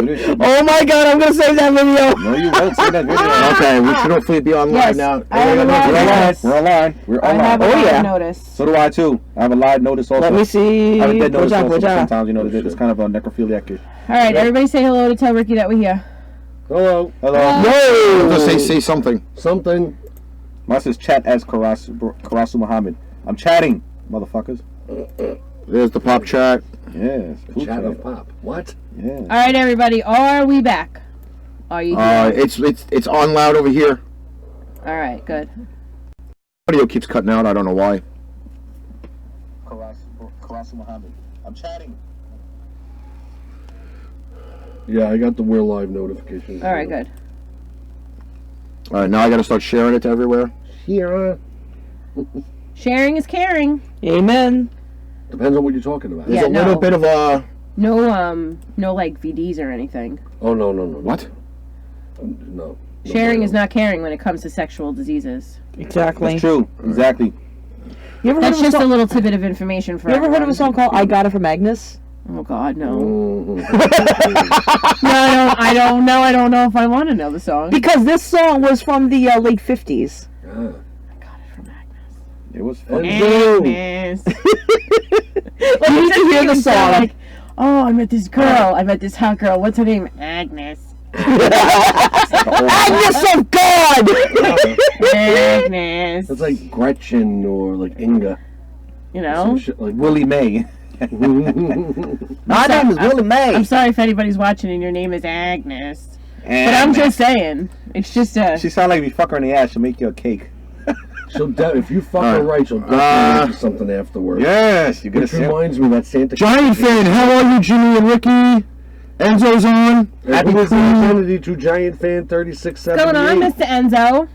Oh my God, I'm going to save that video. No, you won't save that video. Okay, we should hopefully be online now. We're online. I have a live notice. So do I too. I have a live notice also. Let me see. I have a dead notice also. Sometimes, you know, it's kind of a necrophiliac. All right, everybody say hello to tell Ricky that we're here. Hello. Yo! Just say something. Something. Mine says chat as Karasu Muhammad. I'm chatting, motherfuckers. There's the pop chat. Yes. Chat of pop. What? Yeah. All right, everybody. Are we back? Are you here? It's on loud over here. All right, good. Audio keeps cutting out. I don't know why. Karasu Muhammad. I'm chatting. Yeah, I got the We're Live notification. All right, good. All right, now I got to start sharing it to everywhere. Here. Sharing is caring. Amen. Depends on what you're talking about. There's a little bit of a... No like VDs or anything. Oh, no. What? No. Sharing is not caring when it comes to sexual diseases. Exactly. That's true. Exactly. You ever That's just a little tidbit of information for You ever everyone. heard of a song called I Got It From Agnes? Oh, God, no. Mm-hmm. No, I don't know. I don't know if I want to know the song. Because this song was from the late 50s. Yeah. I got it from Agnes. It was fun. Agnes. You need to hear the song. Like, oh, I met this girl. I met this hot girl. What's her name? Agnes. Agnes of God! Agnes. It's like Gretchen or like Inga. You know? Some shit like Willie May. My name is Willie May. I'm sorry if anybody's watching and your name is Agnes. But I'm Agnes. just saying. It's just a... She sound like if you fuck her in the ass, she'll make you a cake. if you fuck her right, she'll definitely make you something afterwards. Yes, you get Which reminds me that Santa Giant fan, how are you, Jimmy and Ricky? Enzo's on. Happy Kennedy to Giant fan 3678. What's going on, Mr. Enzo?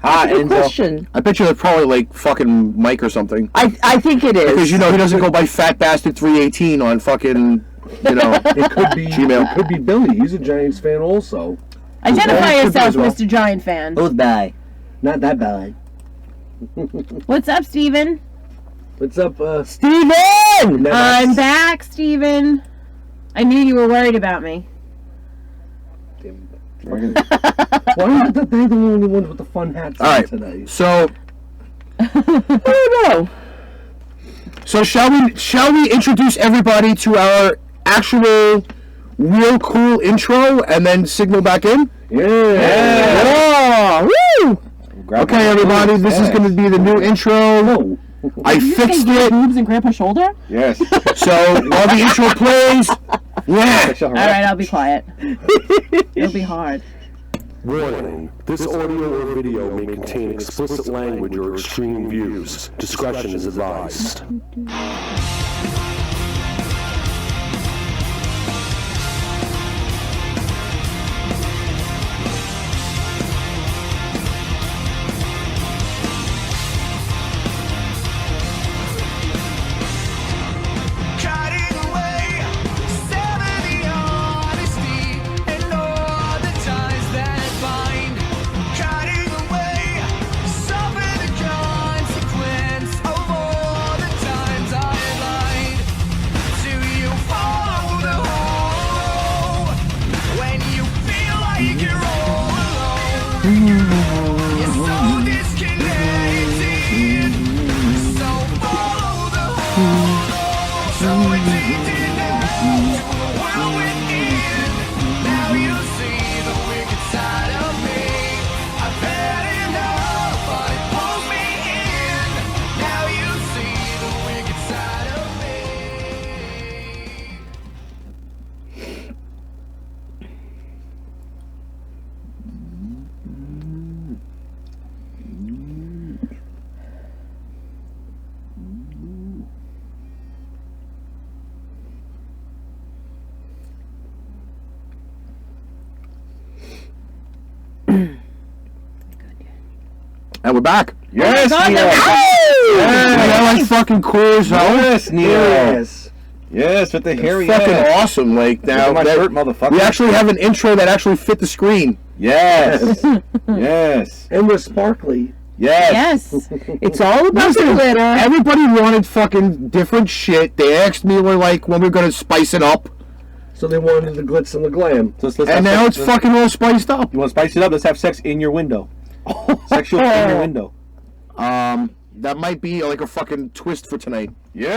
Hi, Good Enzo. question. I bet you they're probably like fucking Mike or something. I think it is. Because you know he doesn't go by Fat Bastard 318 on fucking, you know, It could be Gmail. It could be Billy. He's a Giants fan also. Identify Could be yourself, as well. Mr. Giant fan. Who's by? Not that bad. What's up, Steven? What's up, Steven! I'm back, Steven. I knew you were worried about me. Why is it that they're the only ones with the fun hats All on right, today? so I don't know. So shall we introduce everybody to our actual real cool intro and then signal back in? Yeah. Woo! Okay, everybody, this is going to be the new intro. I fixed it. Boobs and Grandpa's shoulder? Yes. So while the intro plays, yeah. All right, I'll be quiet. It'll be hard. Warning. This audio or video may contain explicit language or extreme views. Discretion is advised. And we're back. Yes, Neil. Yeah, like fucking cool as hell. Yes, Neil. Yes. Yes, with the hairy Fucking ass. awesome. Like now, Look at my shirt, motherfucker. we actually have an intro that actually fit the screen. Yes. Yes. And we're sparkly. Yes. Yes. It's all about the glitter. Everybody wanted fucking different shit. They asked me, like when we're gonna spice it up. So they wanted the glitz and the glam. So let's And have now sex. it's fucking all spiced up. You want to spice it up? Let's have sex in your window. Sexual in your window. That might be like a fucking twist for tonight. Yeah.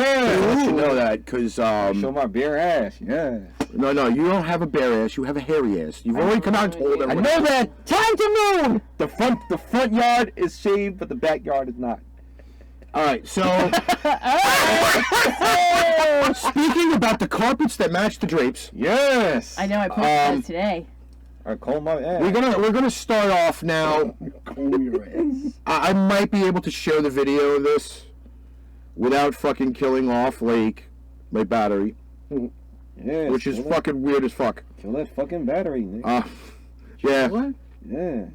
I'll let you know that, because Show my bare ass. Yeah. no, you don't have a bare ass. You have a hairy ass. You've already come out and told I everyone. know that. Time to moon. The front yard is shaved, but the backyard is not. All right, so speaking about the carpets that match the drapes, Yes. I know I posted this today. All right, comb my ass. we're gonna start off now. Comb your ass. I might be able to show the video of this without fucking killing off like my battery, Yes. which is fucking weird as fuck. Kill that fucking battery, nigga. Yeah, What? Yes.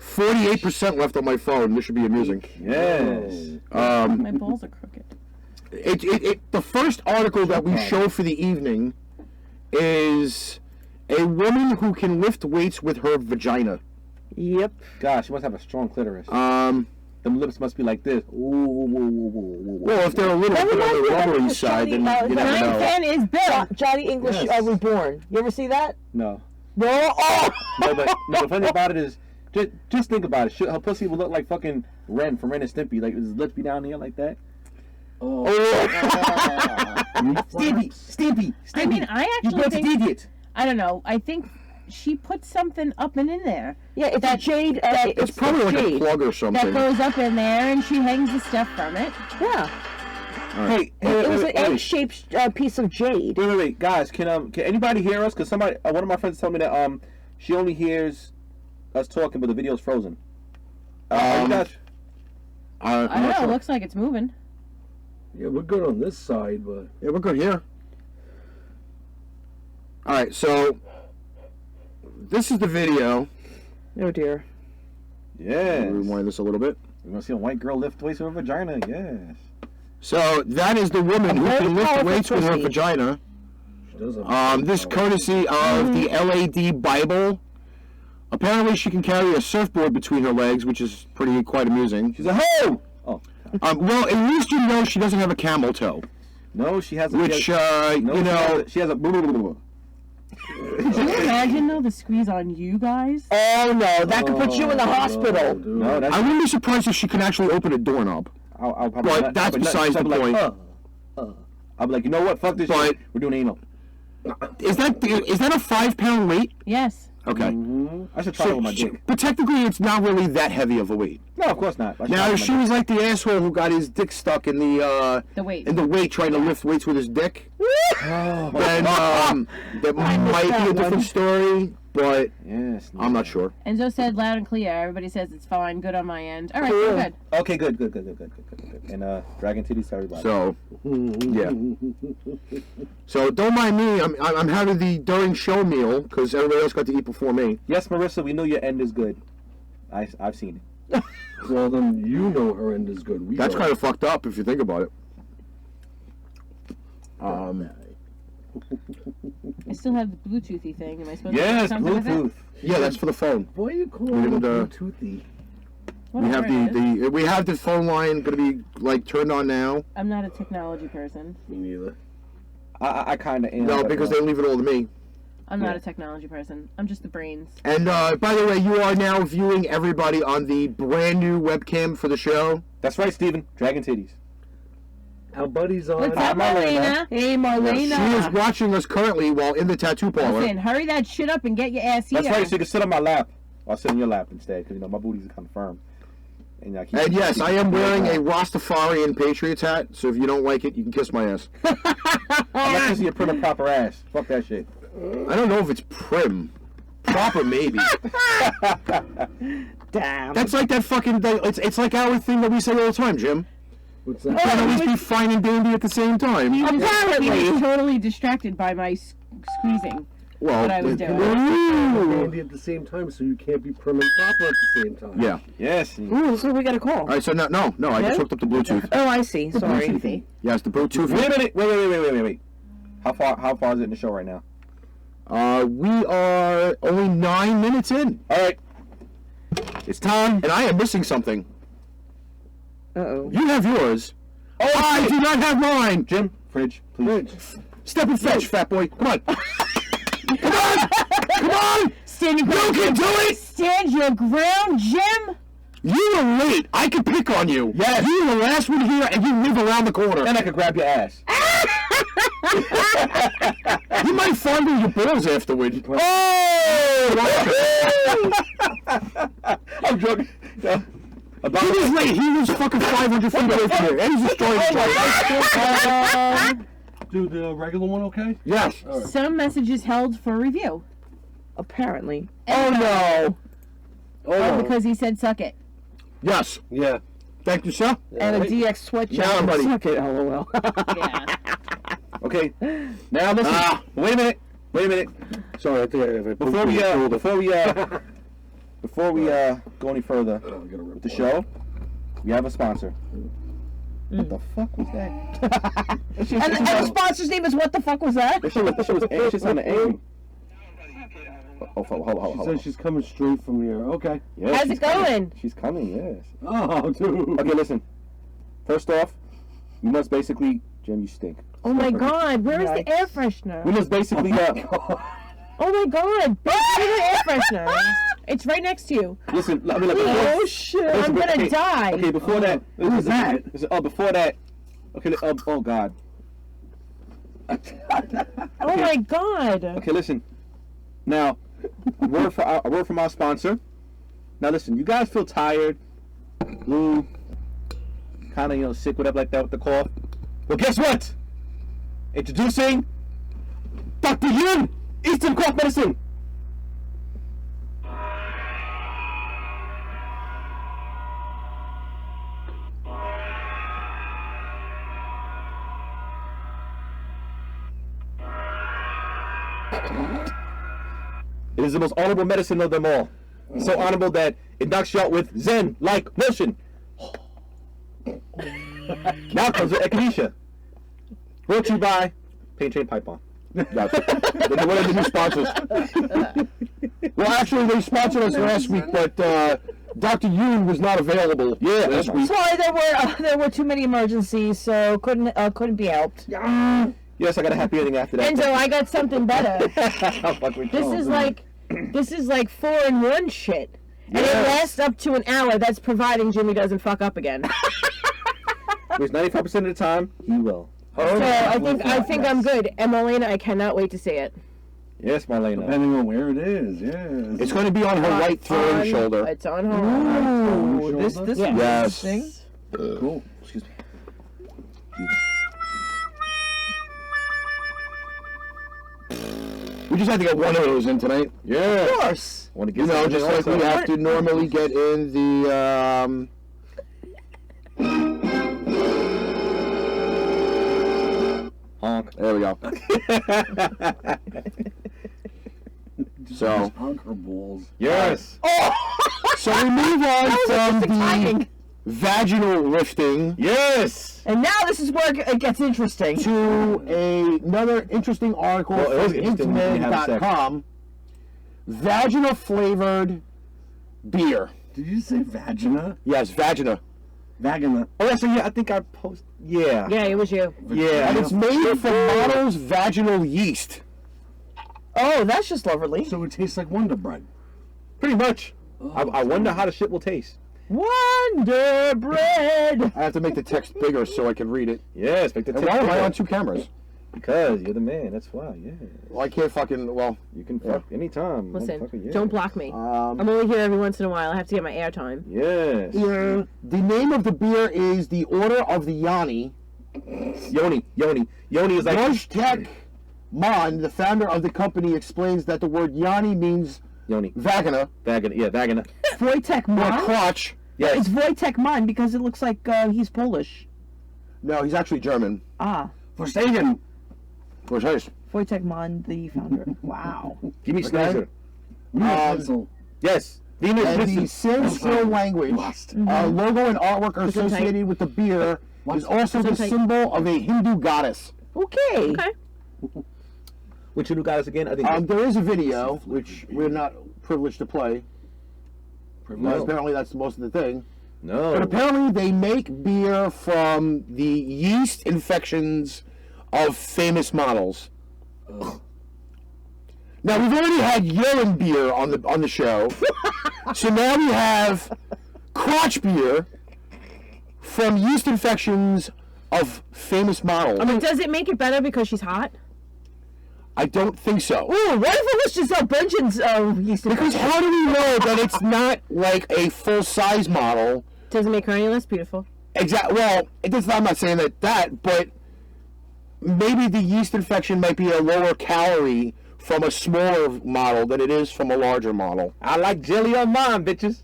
48% left on my phone. This should be amusing. Yes. My balls are crooked. The first article that we show for the evening is a woman who can lift weights with her vagina. Yep. Gosh, you must have a strong clitoris. Them lips must be like this. Ooh. Well, if they're a little bit on the rubbery side, then you never know. 910 is built. Johnny English Reborn. You ever see that? No. No. Oh. No, but the funny about it is, just think about it. Her pussy would look like fucking Ren from Ren and Stimpy. Like, his lips be down here like that. Oh. Stimpy. I mean, I You actually built think, an idiot. I don't know, I think she put something up and in there. Yeah, it's a jade. It's probably like a jade. plug or That something. goes up in there and she hangs the stuff from it. Yeah. Hey, It was an wait. egg-shaped piece of jade. Wait, guys, can anybody hear us? Cause somebody, one of my friends told me that she only hears us talking, but the video's frozen. You guys, I don't know, it looks like it's moving. Yeah, we're good on this side, but Yeah, we're good here. Alright, so this is the video. Oh dear. yes. Rewind this a little bit. You want to see a white girl lift weights with her vagina? Yes. So that is the woman who very can lift powerful weights with her pussy. vagina. she does have This courtesy of the LAD Bible. Apparently she can carry a surfboard between her legs, which is quite amusing. She's a hoe. Oh. Well, at least you know she doesn't have a camel toe. No, she has a. Which, she has you a. Could you imagine though the squeeze on you guys? Oh no, that could put you in the hospital. No, that's. I wouldn't be surprised if she can actually open a doorknob. I'll probably But not- that's I'll be besides the like, point. I'll be like, you know what? Fuck this But- shit. We're doing anal. Is that a 5-pound weight? Yes. Okay. I should try it with my dick. But technically, it's not really that heavy of a weight. No, of course not. I should try Now, it if with she my was like the asshole who got his dick stuck in the weight trying to lift weights with his dick, then that might be a different story. But dick. Yes. I'm not sure. Enzo said loud and clear. Everybody says it's fine. Good on my end. All right, we're good. Okay, good. And dragon titties to everybody. So, yeah. So don't mind me. I'm having the during show meal because everybody else got to eat before me. Yes, Marissa, we know your end is good. I've seen it. Well, then you know her end is good. We That's don't. kind of fucked up if you think about it. I still have the Bluetoothy thing. Am I supposed to do Yes, something with it? Bluetooth. Yeah, that's for the phone. Why are you calling We it didn't, Bluetoothy? We have Whatever it is. the phone line going to be like turned on now. I'm not a technology person. Me neither. I kind of am. No, but, because they leave it all to me. I'm not a technology person. I'm just the brains. And by the way, you are now viewing everybody on the brand new webcam for the show. That's right, Steven. Dragon titties. Our buddy's on. What's up, Marlena? Hey, Marlena. She is watching us currently while in the tattoo parlor. Listen, hurry that shit up and get your ass here. That's right. So you can sit on my lap. I'll sit on your lap instead, because my booties are kind of firm. And Yes, I am wearing a Rastafarian Patriots hat, so if you don't like it, you can kiss my ass. I'm not gonna see a prim and proper ass. Fuck that shit. I don't know if it's prim. Proper, maybe. Damn. That's like that fucking... It's like our thing that we say all the time, Jim. What's You that? can't always be fine and dandy at the same time. He Apparently. was totally distracted by my squeezing. Well, what I was doing. Handy at the same time, so you can't be prim and proper at the same time. Yeah. Yes. Ooh, so we got a call. All right, so no, I just hooked up the Bluetooth. Oh, I see. Sorry. Bluetoothy. Yes, the Bluetooth. Wait a minute. Wait. How far is it in the show right now? We are only 9 minutes in. All right. It's time. And I am missing something. Uh-oh. You have yours. Oh, I do not have mine. Jim, fridge, please. Step and fetch, fat boy. Come on. Come on! Come on! Stand your You ground. can do it! Stand your ground, Jim. You were late. I can pick on you. Yes. You were the last one here, and you live around the corner. And I could grab your ass. You might fondle your balls afterward. Oh! I'm drunk. About He was late. He was fucking 500 feet away from here. And he's destroying the Do the regular one okay? Yes. Some messages held for review. Apparently. Oh no. Oh, because he said suck it. Yes. Yeah. Thank you, sir. And a DX sweatshirt. Now I'm ready. Suck it, LOL. Yeah. Okay. Now listen. Wait a minute. Sorry, I think I Before we go any further with the show, we have a sponsor. What the fuck was that? And the sponsor's name is what the fuck was that? That shit was anxious on the aim. Oh, hold She on. says she's coming straight from here. Okay. Yes, How's she's it going? coming. She's coming, yes. Oh, dude. Okay, listen. First off, we must basically... Jim, you stink. Oh my God, where is the air freshener? We must basically... Oh my God, where's the air freshener? It's right next to you. Listen, I mean, like... Oh shit, I'm gonna die. Okay, before that... Who's that? Before that... Okay, oh God. Oh my God. Okay, listen. Now, a word from our sponsor. Now, listen. You guys feel tired, blue, kind of sick, whatever like that with the cough. Well, guess what? Introducing Dr. Yun Eastern Cough Medicine. It is the most honorable medicine of them all. So honorable that it knocks you out with Zen-like motion. Now comes with echinacea. Brought to you by Paint Train Pipe Bomb. Gotcha. They're one of the new sponsors. Well, actually, they sponsored us last week, but Dr. Yoon was not available last week. Sorry, there were too many emergencies, so couldn't be helped. Yes, I got a happy ending after that. Enzo, I got something better. This is like 4-in-1 shit. And it lasts up to an hour. That's providing Jimmy doesn't fuck up again. Which 95% of the time, he will. So I think I'm good. And Molina, I cannot wait to see it. Yes, Marlena. Depending on where it is, yes. It's going to be on her right throwing shoulder. It's on her. Ooh, This shoulder? is Yes. interesting. Cool. Excuse me. We just had to get one of those in tonight. Yeah. Of course. Want to You get know, something just like we also. have to normally get in the, Honk. there we go. So, Honker balls. Yes. so we move on from the Timing. vaginal lifting Yes. And now this is where it gets interesting. to another interesting article Well, it was from interesting when you have sex. Internet.com. Vaginal flavored beer. Did you say vagina? Yes, vagina. Vagina. Oh, yeah, so yeah, I think I post. Yeah. Yeah, it was you. Yeah. And it's made from model's vaginal yeast. Oh, that's just lovely. So it tastes like Wonder Bread. Pretty much. I wonder how the shit will taste. Wonder Bread. I have to make the text bigger so I can read it. Yes, make the And text why am I bigger. on two cameras? Because you're the man. That's why. Yeah. Well, I can't fucking, well, You can fuck anytime. Listen, motherfucker, yeah. don't block me. I'm only here every once in a while. I have to get my airtime. Yes. the name of the beer is the Order of the Yanni. Yoni is like. Wojtek Mon, the founder of the company, explains that the word Yanni means Yoni. vagina, Vagina. Yeah, vagina. Wojtek or Mon? crotch. Yes. It's Wojtek Mon because it looks like he's Polish. No, he's actually German. Ah, Verstehen. Which is. Wojtek Mon, the founder. Wow. Give me Schneider. Pencil. Yes. Venus And the Vixen. Sanskrit language, logo and artwork are associated with the beer is also the symbol of a Hindu goddess. Okay. Okay. Which you guys again? I think. There is a video, which we're not privileged to play. No. Apparently that's most of the thing. No. But apparently they make beer from the yeast infections of famous models. Now we've already had urine beer on the show, so now we have crotch beer from yeast infections of famous models. I mean, does it make it better because she's hot? I don't think so. Ooh, what if it was just a Bungen's yeast infection? Because how do we know that it's not like a full-size model? Doesn't make her any less beautiful. Exactly. Well, I'm not saying that, but maybe the yeast infection might be a lower calorie from a smaller model than it is from a larger model. I like jelly on mine, bitches.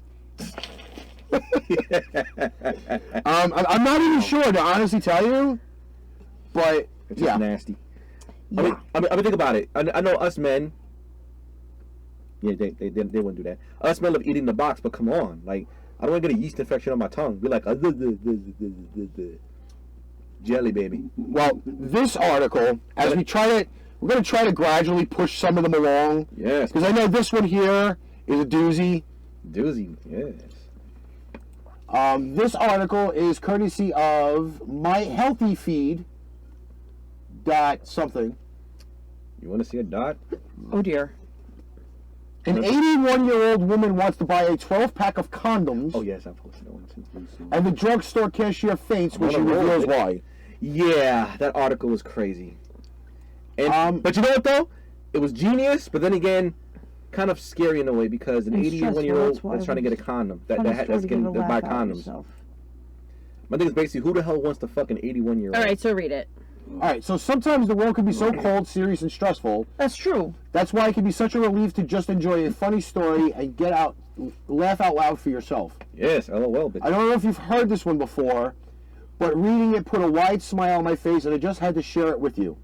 I'm not even sure to honestly tell you, but It's just nasty. Yeah. I mean, think about it. I know us men. Yeah, they wouldn't do that. Us men love eating the box, but come on, like I don't want to get a yeast infection on my tongue. Be like, jelly baby. Well, this article, as we're going to try to gradually push some of them along. Yes. Because I know this one here is a doozy. Doozy, yes. This article is courtesy of My Healthy Feed. Something. You want to see a dot? Oh dear. An 81-year-old woman wants to buy a 12-pack of condoms. Oh yes, I posted that one too. And the drugstore cashier faints when she reveals why. Yeah, that article was crazy. And but you know what though? It was genius, but then again, kind of scary in a way because an 81-year-old that's trying to get a condom that's getting to buy condoms. My thing is basically, who the hell wants to fuck an 81-year-old? All right, so read it. All right, so sometimes the world can be so cold, serious, and stressful. That's true. That's why it can be such a relief to just enjoy a funny story and laugh out loud for yourself. Yes, LOL. Bitch. I don't know if you've heard this one before, but reading it put a wide smile on my face, and I just had to share it with you.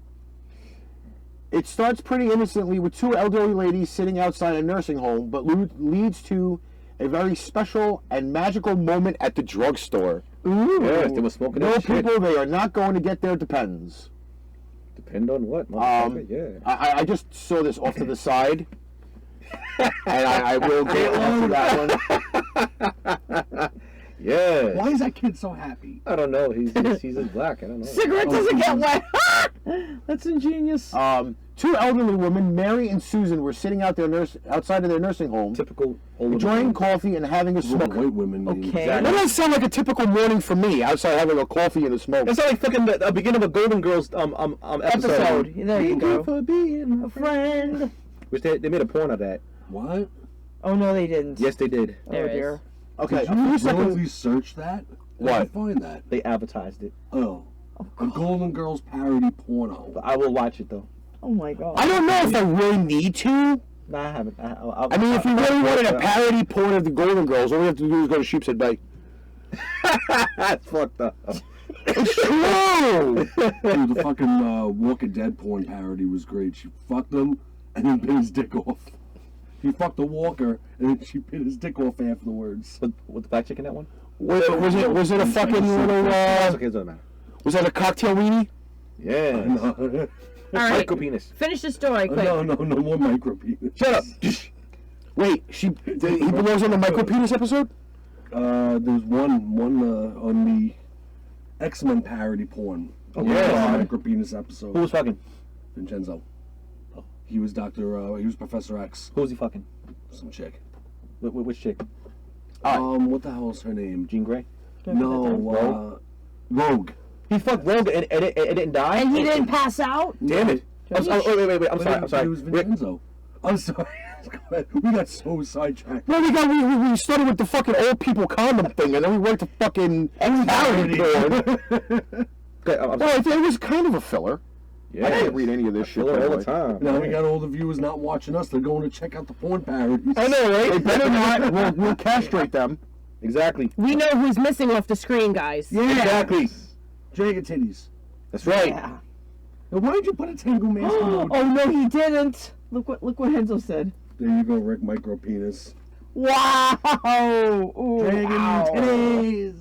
It starts pretty innocently with two elderly ladies sitting outside a nursing home, but leads to a very special and magical moment at the drugstore. Ooh. Yes, they were smoking that shit. People, they are not going to get their Depends. Depend on what, motherfucker? Yeah. I just saw this off to the side, and I will get onto that one. Yeah. Why is that kid so happy? I don't know. He's just black. I don't know. Cigarette doesn't get wet. That's ingenious. Two elderly women, Mary and Susan, were sitting outside of their nursing home, Typical old enjoying coffee and having a smoke. White women. Okay. That doesn't sound like a typical morning for me, outside having a coffee and a smoke. It's like fucking the beginning of a Golden Girls episode. There you go. For being A friend. Which they made a porn of that. What? Oh no, they didn't. Yes, they did. Oh dear. Okay, Did you really search that? What? How did you find that? They advertised it. Oh. A Golden Girls parody porno. But I will watch it though. Oh my god. I don't know if I really need to. No, I haven't. I mean, if you really wanted a parody porn of the Golden Girls, all we have to do is go to Sheepshead Bay. That's fucked up. It's true! Dude, the fucking Walking Dead porn parody was great. She fucked him and then bit his dick off. He fucked the walker and then she bit his dick off afterwards. With the black chick in that one? Was it a fucking little, It's okay, it doesn't matter. was that a cocktail weenie? Yeah. No, All right. Micro penis. Finish the story, quick. no more micro penis. Shut up. Wait, he belongs on the micro penis episode? There's one on the X-Men parody porn. Yeah. Micro penis episode. Who was fucking? Vincenzo. He was he was Professor X. Who was he fucking? Some chick. Which chick? What the hell is her name? Jean Grey? No, Rogue. He fucked Rogue and it didn't die? And he didn't pass out? Damn it. Wait. I'm sorry. It was Vincenzo. I'm sorry. We got so sidetracked. Well, we started with the fucking old people condom thing, and then we went to fucking parody porn. Okay, Well, it was kind of a filler. yeah. I can't read any of this shit. all by the the way. time. Now we got all the viewers not watching us. They're going to check out the porn parodies. I know, right? They better not. We'll castrate them. Exactly. We know who's missing off the screen, guys. Yeah. Exactly. Jagged titties. That's right. Yeah. Now, why did you put a Tango mask on? Oh no, he didn't. Look what Henzo said. There you go, Rick. Micro penis. Wow. Ooh, Dragon ow. titties.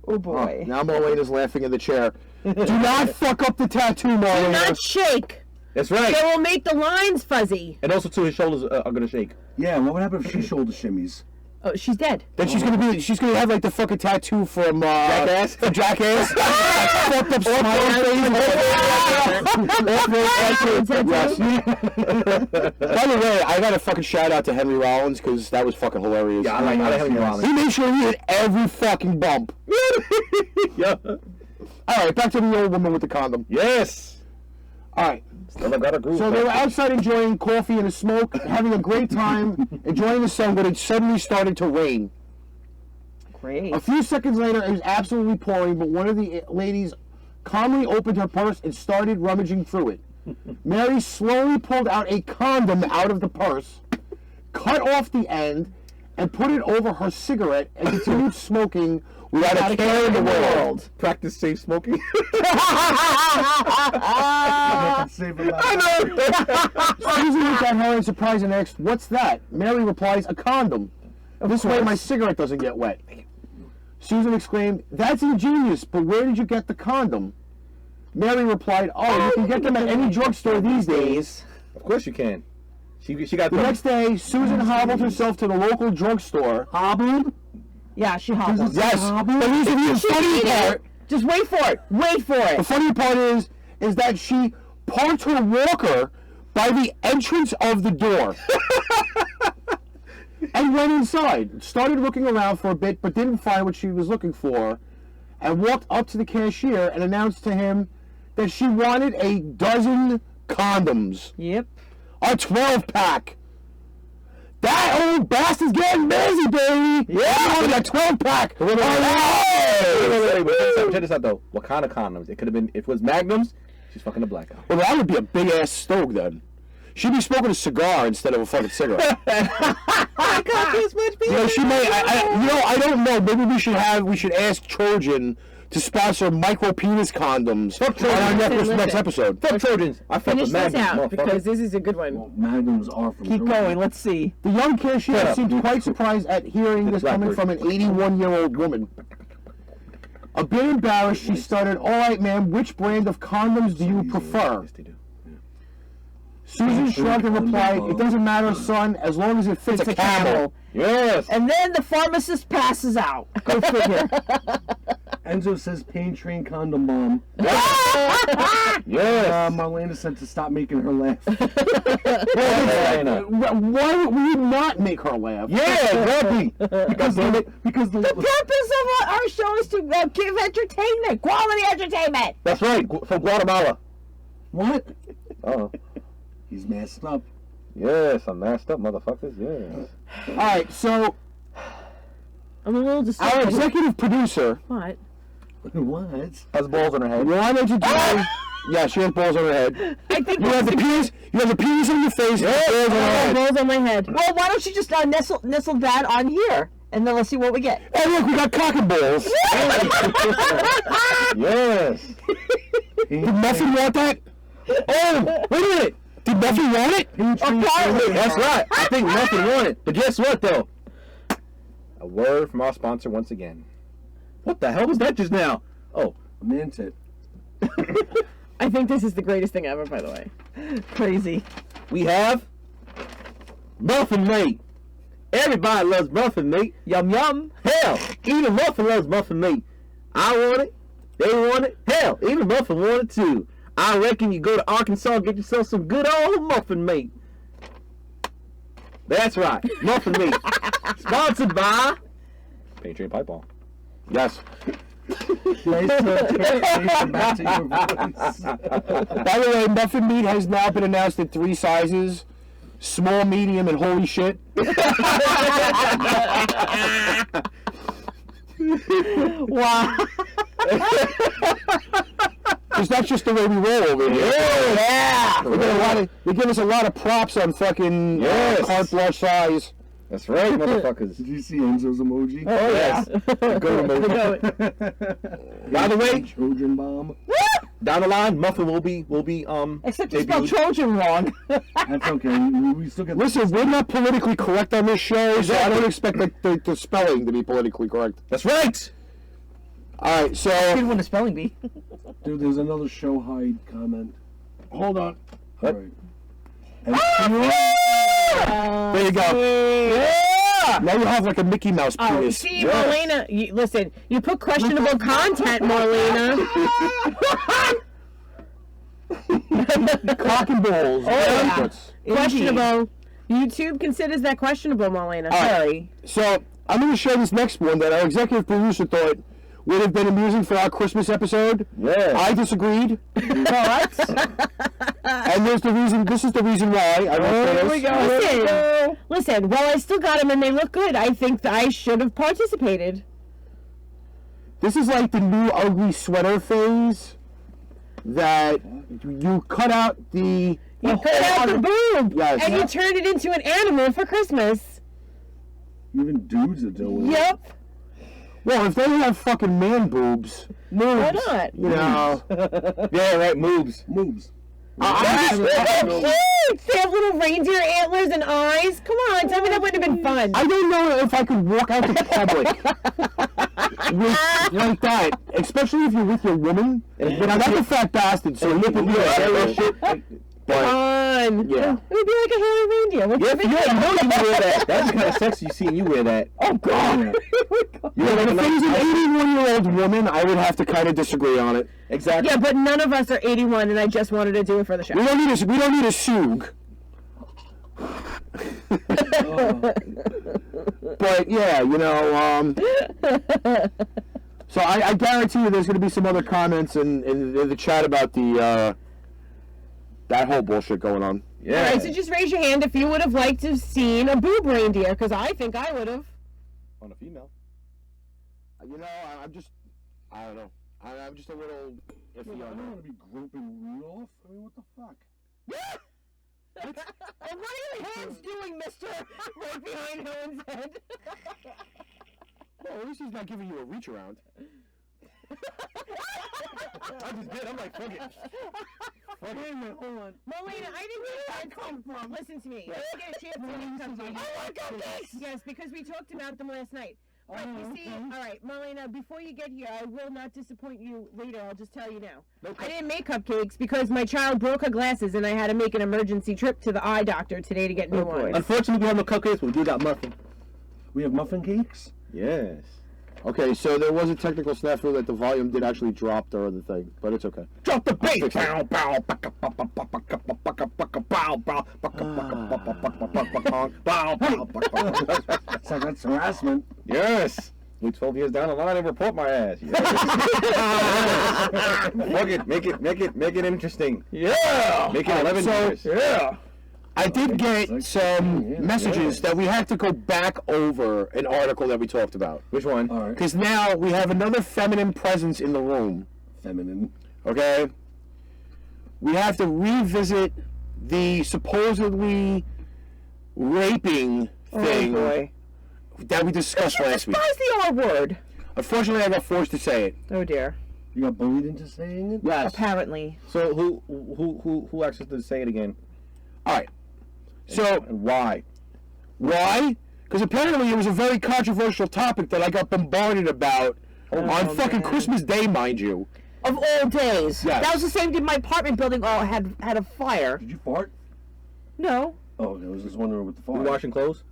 Oh boy. Now Marlena's laughing in the chair. Do not fuck up the tattoo, Do Marlena. not shake. That's right. They will make the lines fuzzy. And also, too, his shoulders are going to shake. Yeah, what would happen if she shoulder shimmies? Oh, she's dead. Then she's gonna have like the fucking tattoo from Jackass? From Jackass. Fucked up smile face. By the way, I got a fucking shout out to Henry Rollins because that was fucking hilarious. Yeah, I like Henry Rollins. He made sure he hit every fucking bump. Yeah. All right, back to the old woman with the condom. Yes. All right. Still got a groove. So they were outside enjoying coffee and a smoke, having a great time, enjoying the sun, but it suddenly started to rain. Great. A few seconds later, it was absolutely pouring, but one of the ladies calmly opened her purse and started rummaging through it. Mary slowly pulled out a condom out of the purse, cut off the end, and put it over her cigarette and continued smoking without a care in the world. Practice safe smoking. Save a life. Susan looked at her in surprise and asked, "What's that?" Mary replies, "A condom. This way my cigarette doesn't get wet." Susan exclaimed, "That's ingenious, but where did you get the condom?" Mary replied, "Oh, you can get them at any drugstore these days." Of course you can. She got The next day, Susan hobbled herself to the local drugstore. Hobbled? Yeah, she hobbled. Yes, but here's the funny part. Just wait for it. Wait for The it. funny part is that she parked her walker by the entrance of the door. And went inside. Started looking around for a bit, but didn't find what she was looking for. And walked up to the cashier and announced to him that she wanted a dozen condoms. Yep. A 12-pack. That old bastard's getting busy, baby. Yeah, with a 12-pack. Wait. Check this out though. What kind of condoms? It could have been. If it was Magnums, she's fucking a black guy. Well, that would be a big ass stoke then. She'd be smoking a cigar instead of a fucking cigarette. You know, she may. I don't know. Maybe we should ask Trojan to sponsor micro penis condoms on our next episode. Fuck Trojans. I fuck Finish with this Magnums. out motherfucker. because this is a good one. Well, Magnums are from Keep Georgia. going. Let's see. The young cashier seemed quite surprised at hearing this coming from an 81-year-old woman. A bit embarrassed, she started, "All right, ma'am, which brand of condoms do you prefer?" Yes, they do. Susan shrugged and replied, "It doesn't matter, son, as long as it fits a camel." Yes. And then the pharmacist passes out. Go figure. Enzo says pain train condom bomb. Yes. Marlena said to stop making her laugh. Why would we not make her laugh? Yeah, exactly. because the The purpose of our show is to give entertainment, quality entertainment. That's right. From Guatemala. what? Oh. He's messed up. Yes, I'm masked up, motherfuckers. Yes. All right, so I'm a little our disturbed. executive producer What? What? Has balls on her head. wanted to do. Yeah, she has balls on her head. I think You have the penis. You have the penis on your face. And balls on her head. balls on my head. Well, why don't you just nestle that on here, and then let's see what we get. Oh look, we got cock and balls. Yes. Did Muffin want that? Oh, wait a minute. Did Muffin want it? Apparently. That's right. I think nothing won it. But guess what, though? A word from our sponsor once again. What the hell was that just now? Oh, A man tit. I think this is the greatest thing ever, by the way. Crazy. we have Muffin Mate. Everybody loves Muffin Mate. Yum yum. Hell, even Muffin loves Muffin Mate. I want it. They want it. Hell, even Muffin want it too. I reckon you go to Arkansas and get yourself some good old Muffin Mate. That's right, Muffin Mate. Sponsored by Patriot Pipe Bomb. Yes. Nice to back to your voice. By the way, muffin meat has now been announced in 3 sizes: small, medium, and holy shit. Wow. Because that's just the way we roll over here. Yeah. They give us a lot of props on fucking Yes. carte blanche size. That's right, motherfuckers. Did you see Enzo's emoji? Oh yes. Go to Muffin. By the way, Trojan bomb. down the line, Muffin will be Except you spelled debuted. Trojan wrong. That's okay. We still get. Listen, we're not politically correct on this show, so I don't expect the spelling to be politically correct. That's right. All right, so Good one, a spelling bee. Dude, there's another show hide comment. hold on. All right. And There you go. Now you have like a Mickey Mouse Oh, penis. see, Marlena, listen, you put questionable content, Marlena. Cock and balls. yeah. Questionable. YouTube considers that questionable, Marlena. Sorry. So I'm going to show this next one that our executive producer thought would have been amusing for our Christmas episode. Yeah. I disagreed. What? And there's the reason. This is the reason why. I Here we go. Listen, while I still got them and they look good, I think that I should have participated. This is like the new ugly sweater phase that you cut out the... You cut out the boob, Yes. and you turned it into an animal for Christmas. Even dudes are doing it. Yep. Well, if they have fucking man boobs, Why not? you know... Yeah, right. Moves. Moves. They're cute. They have little reindeer antlers and eyes. Come on, tell me that wouldn't have been fun. I don't know if I could walk out to public with like that, especially if you're with your woman. But I'm not a fat bastard, so it would be a Come on. Yeah. It would be like a hairy reindeer. What's the big Yeah, deal? you know you wear that. That's the kind of sexy seeing you wear that. Oh God! Yeah, like if it was an 81-year-old woman, I would have to kind of disagree on it. Exactly. Yeah, but none of us are 81, and I just wanted to do it for the show. We don't need a. We don't need a soog. But yeah, you know. So I guarantee you, there's going to be some other comments in the chat about the that whole bullshit going on. Yeah. All right, so just raise your hand if you would have liked to have seen a boob reindeer, because I think I would have. On a female. You know, I'm just. I don't know. I'm just a little iffy I on don't that. want to be groping Rudolph. I mean, what the fuck? And what are your hands doing, mister? Right behind Helen's head. Well, at least he's not giving you a reach around. I just did. I'm like, fuck it. Hold on. Marlena, I didn't get that come from. Listen to me. I didn't get a chance to eat cupcakes. I want cupcakes! Yes, because we talked about them last night. But you see, all right, Marlena, before you get here, I will not disappoint you later. I'll just tell you now. I didn't make cupcakes because my child broke her glasses and I had to make an emergency trip to the eye doctor today to get new ones. Unfortunately, we have no cupcakes, but we do got muffin. We have muffin cakes? Yes. Okay, so there was a technical snafu that the volume did actually drop the other thing, but it's okay. Drop the bass. It's like that's harassment. Yes. We 12 years down the line and report my ass. Yes. Fuck it. Make it interesting. Yeah! Make it 11 years. Yeah! I did get some messages that we had to go back over an article that we talked about. Which one? All right. Because now we have another feminine presence in the room, Feminine. okay? We have to revisit the supposedly raping thing that we discussed last week. What's the R word? Unfortunately, I got forced to say it. Oh dear. You got bullied into saying it? Yes. Apparently. So who asked us to say it again? All right. So, And why? why? Because apparently it was a very controversial topic that I got bombarded about on fucking Christmas Day, mind you. Of all days. Yes. That was the same day my apartment building all had a fire. Did you fart? No. Oh, I was just wondering what the fart. You washing clothes?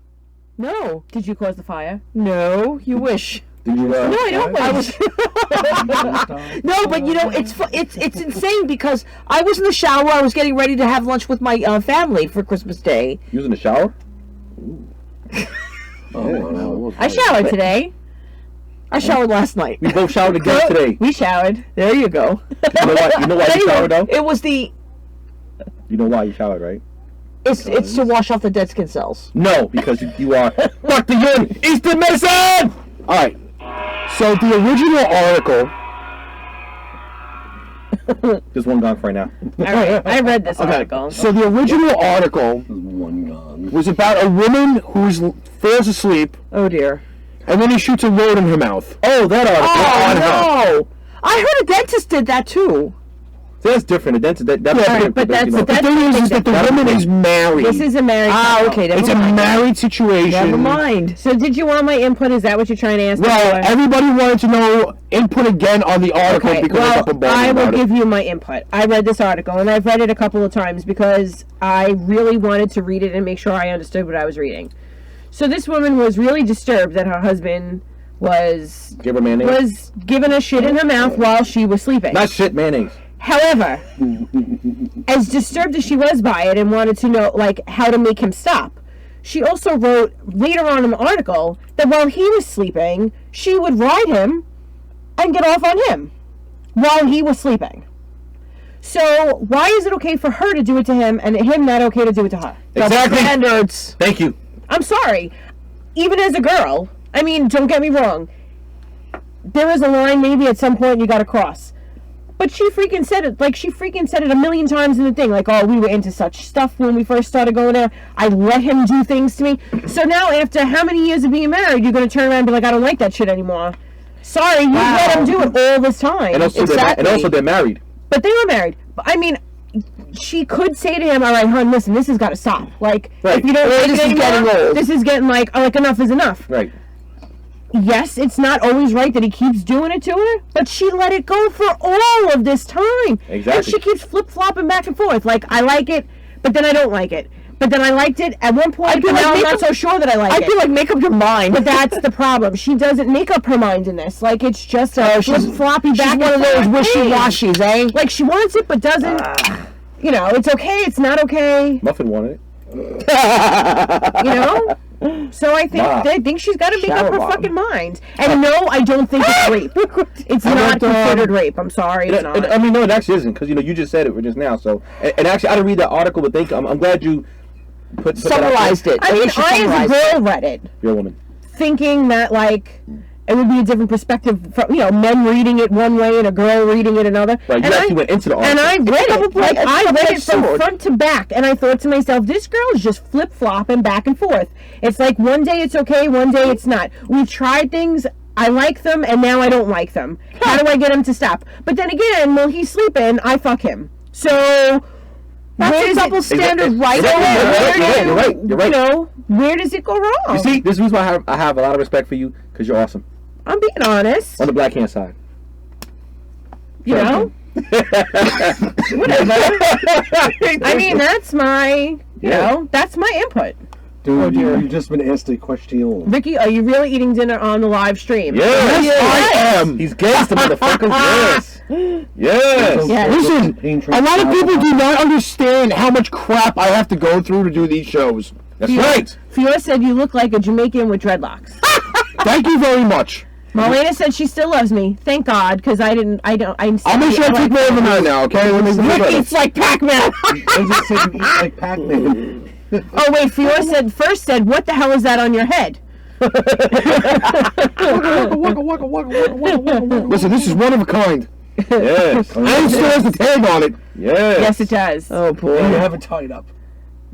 No. Did you cause the fire? No. You wish. Did you? No, I don't. I was. was. No, but you know, it's insane because I was in the shower. I was getting ready to have lunch with my family for Christmas Day. You was in the shower? Oh, no. I showered today. I showered last night. We both showered again today. We showered. There you go. You know why? You know why you Anyway, showered though? it was the. You know why you showered, right? It's to wash off the dead skin cells. No, because you are Dr. Yun Eastern Mason. All right. So the original article. Just one gone for right now. All right. I read this article. So the original article One gun. was about a woman who falls asleep Oh dear. and then he shoots a load in her mouth. Oh, that article. Oh no! I heard a dentist did that too. That's different. The dentist. That Yeah, but that's- But the thing is that the woman is married. This is a married couple. Okay. It's Never a mind. married situation. Never mind. So did you want my input? Is that what you're trying to ask me Well, for? everybody wanted to know input again on the article Okay, because I well, got bombarded I will about give it. you my input. I read this article, and I've read it a couple of times because I really wanted to read it and make sure I understood what I was reading. So this woman was really disturbed that her husband was Give her mayonnaise. was giving her shit in her mouth while she was sleeping. Not shit, mayonnaise. However, as disturbed as she was by it and wanted to know, like, how to make him stop, she also wrote later on in the article that while he was sleeping, she would ride him and get off on him while he was sleeping. So why is it okay for her to do it to him and him not okay to do it to her? Exactly. Standards. Thank you. I'm sorry. Even as a girl, I mean, don't get me wrong. There is a line maybe at some point you gotta cross. But she freaking said it, like she freaking said it a million times in the thing, like, oh, we were into such stuff when we first started going there. I let him do things to me. So now after how many years of being married, you're gonna turn around and be like, I don't like that shit anymore. Sorry, you let him do it all this time. And also, they're married. But they were married. I mean, she could say to him, all right, hon, listen, this has got to stop. Like, if you don't like it anymore, this is getting like enough is enough. Right. Yes, it's not always right that he keeps doing it to her, but she let it go for all of this time. Exactly. And she keeps flip-flopping back and forth. Like, I like it, but then I don't like it. But then I liked it at one point, but now I'm not so sure that I like it. I feel like make up your mind. But that's the problem. She doesn't make up her mind in this. Like, it's just a flip-floppy back She's one of those wishy-washies, eh? Like, she wants it, but doesn't. You know, it's okay, it's not okay. Muffin wanted it. You know? So I think she's got to make up her fucking mind. And no, I don't think it's rape. It's not considered rape. I'm sorry, it's not. I mean, no, it actually isn't, because, you know, you just said it just now. So, and actually, I didn't read that article, but I'm glad you put Summarized it. I mean, I as a girl read it. You're a woman. Thinking that, like, it would be a different perspective from, you know, men reading it one way and a girl reading it another. Right, you actually went into the article. And I read it, like, I read it from front to back, and I thought to myself, this girl is just flip-flopping back and forth. It's like, one day it's okay, one day it's not. We've tried things, I like them, and now I don't like them. How do I get him to stop? But then again, while he's sleeping, I fuck him. So... That's a double standard right there. You're right. You know, where does it go wrong? You see, this is why I have a lot of respect for you, because you're awesome. I'm being honest. On the black hand side. You know? Whatever. I mean, that's my, you know, that's my input. Dude, you've just been asked a question. Ricky, are you really eating dinner on the live stream? Yes, I am. He's gangster, motherfuckers. Yes. Listen, a lot of people do not understand how much crap I have to go through to do these shows. That's right. Fiora said you look like a Jamaican with dreadlocks. Thank you very much. Marlena said she still loves me. Thank God, because I'll make sure I take more of her now, okay? Rick eats like Pac-Man. I just said you eat like Pac-Man. Oh wait, Fiora first said, what the hell is that on your head? Listen, this is one of a kind. Yes. And it still has the tag on it. Yes. Yes, it does. Oh boy. You have it tied up.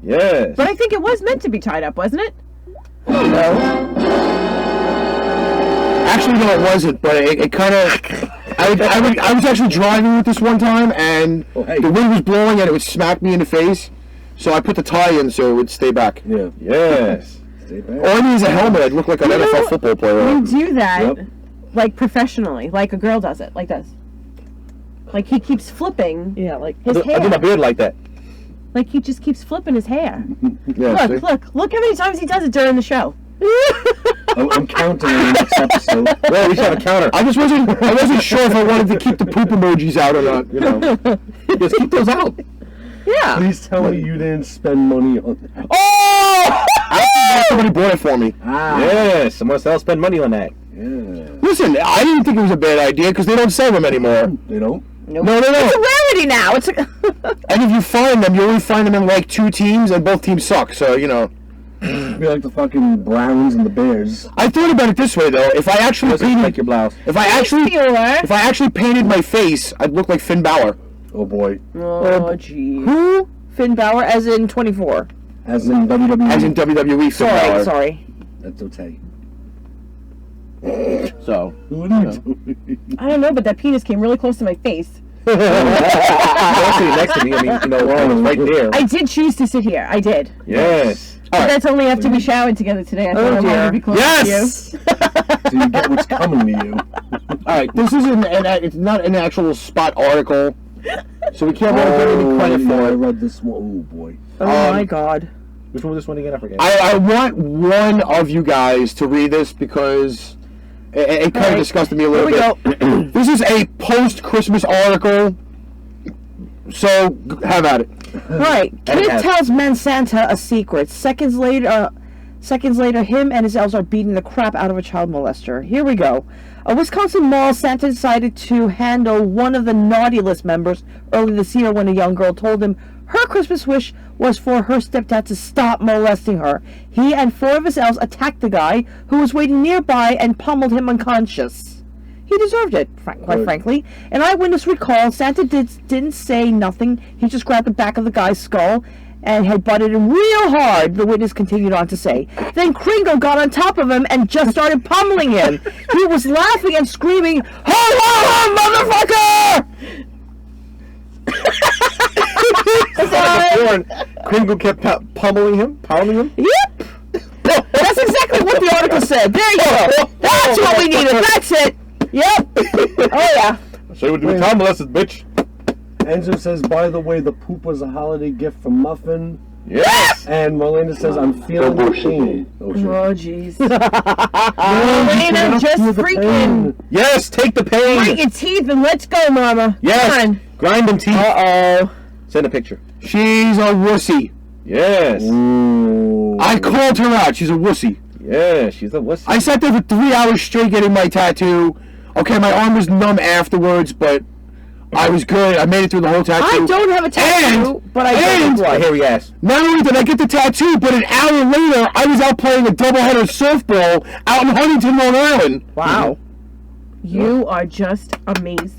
Yes. But I think it was meant to be tied up, wasn't it? Actually, no, it wasn't. But it kind of. I was actually driving with this one time, and the wind was blowing, and it would smack me in the face. So I put the tie in so it would stay back. Yeah. Yes. Stay back. Or I mean, as a helmet, I'd look like an NFL football player. You do that, like, professionally, like a girl does it, like this. Like, he keeps flipping his hair. I do my beard like that. Like, he just keeps flipping his hair. Yeah, Look how many times he does it during the show. I'm counting in the next episode. Well, we should have a counter. I wasn't sure if I wanted to keep the poop emojis out or not. You know, just keep those out. Yeah. Please tell me you didn't spend money on that. Oh! Somebody bought it for me. Yes, someone else spend money on that. Yeah. Listen, I didn't think it was a bad idea because they don't sell them anymore. They don't? No. It's a rarity now. It's And if you find them, you only find them in like 2 teams, and both teams suck. So you know. It'd be like the fucking Browns and the Bears. I thought about it this way though: if I actually painted like your blouse, if I actually painted my face, I'd look like Finn Balor. Oh boy. Oh, gee. Who? Finn Balor, as in 24. As in WWE. As in WWE. Finn Balor. Sorry. That's okay. so What are you doing? I don't know, but that penis came really close to my face. sitting next to me. I mean, you know, it was right there. I did choose to sit here. I did. Yes. But that's only after we showered together today. I thought I wanted to be close to you. So you get what's coming to you. All right, this isn't it's not an actual spot article, so we can't really get any credit I for it. read this one. Oh boy. Oh my God. Which one was this one again? I forget. I want one of you guys to read this because it kind of disgusted me a little bit. This is a post-Christmas article, so have at it. Right. Kid tells man Santa a secret. Seconds later, him and his elves are beating the crap out of a child molester. Here we go. A Wisconsin mall, Santa decided to handle one of the naughty list members early this year when a young girl told him her Christmas wish was for her stepdad to stop molesting her. He and 4 of his elves attacked the guy who was waiting nearby and pummeled him unconscious. He deserved it, quite frankly. An eyewitness recalled Santa didn't say nothing. He just grabbed the back of the guy's skull and had butted him real hard, the witness continued on to say. Then Kringle got on top of him and just started pummeling him. He was laughing and screaming, "Ho, ho, ho, motherfucker!" Kringle kept pummeling him? Yep. That's exactly what the article said. There you go. That's what we needed. That's it. Yep. Oh, yeah. So you would do child molested, bitch. Enzo says, by the way, the poop was a holiday gift from Muffin. Yes! And Marlena says, I'm feeling the pain. Oh, jeez. Marlena, just freaking Yes, take the pain. break your teeth and let's go, Mama. Yes. Come on. Grind them teeth. Uh-oh. Send a picture. She's a wussy. Yes. Ooh. I called her out. She's a wussy. Yeah, she's a wussy. I sat there for 3 hours straight getting my tattoo. Okay, my arm was numb afterwards, but I was good. I made it through the whole tattoo. I don't have a tattoo, but I do. I hear you ass. Not only did I get the tattoo, but an hour later, I was out playing a doubleheader softball out in Huntington, Long Island. Wow. You are just amazing.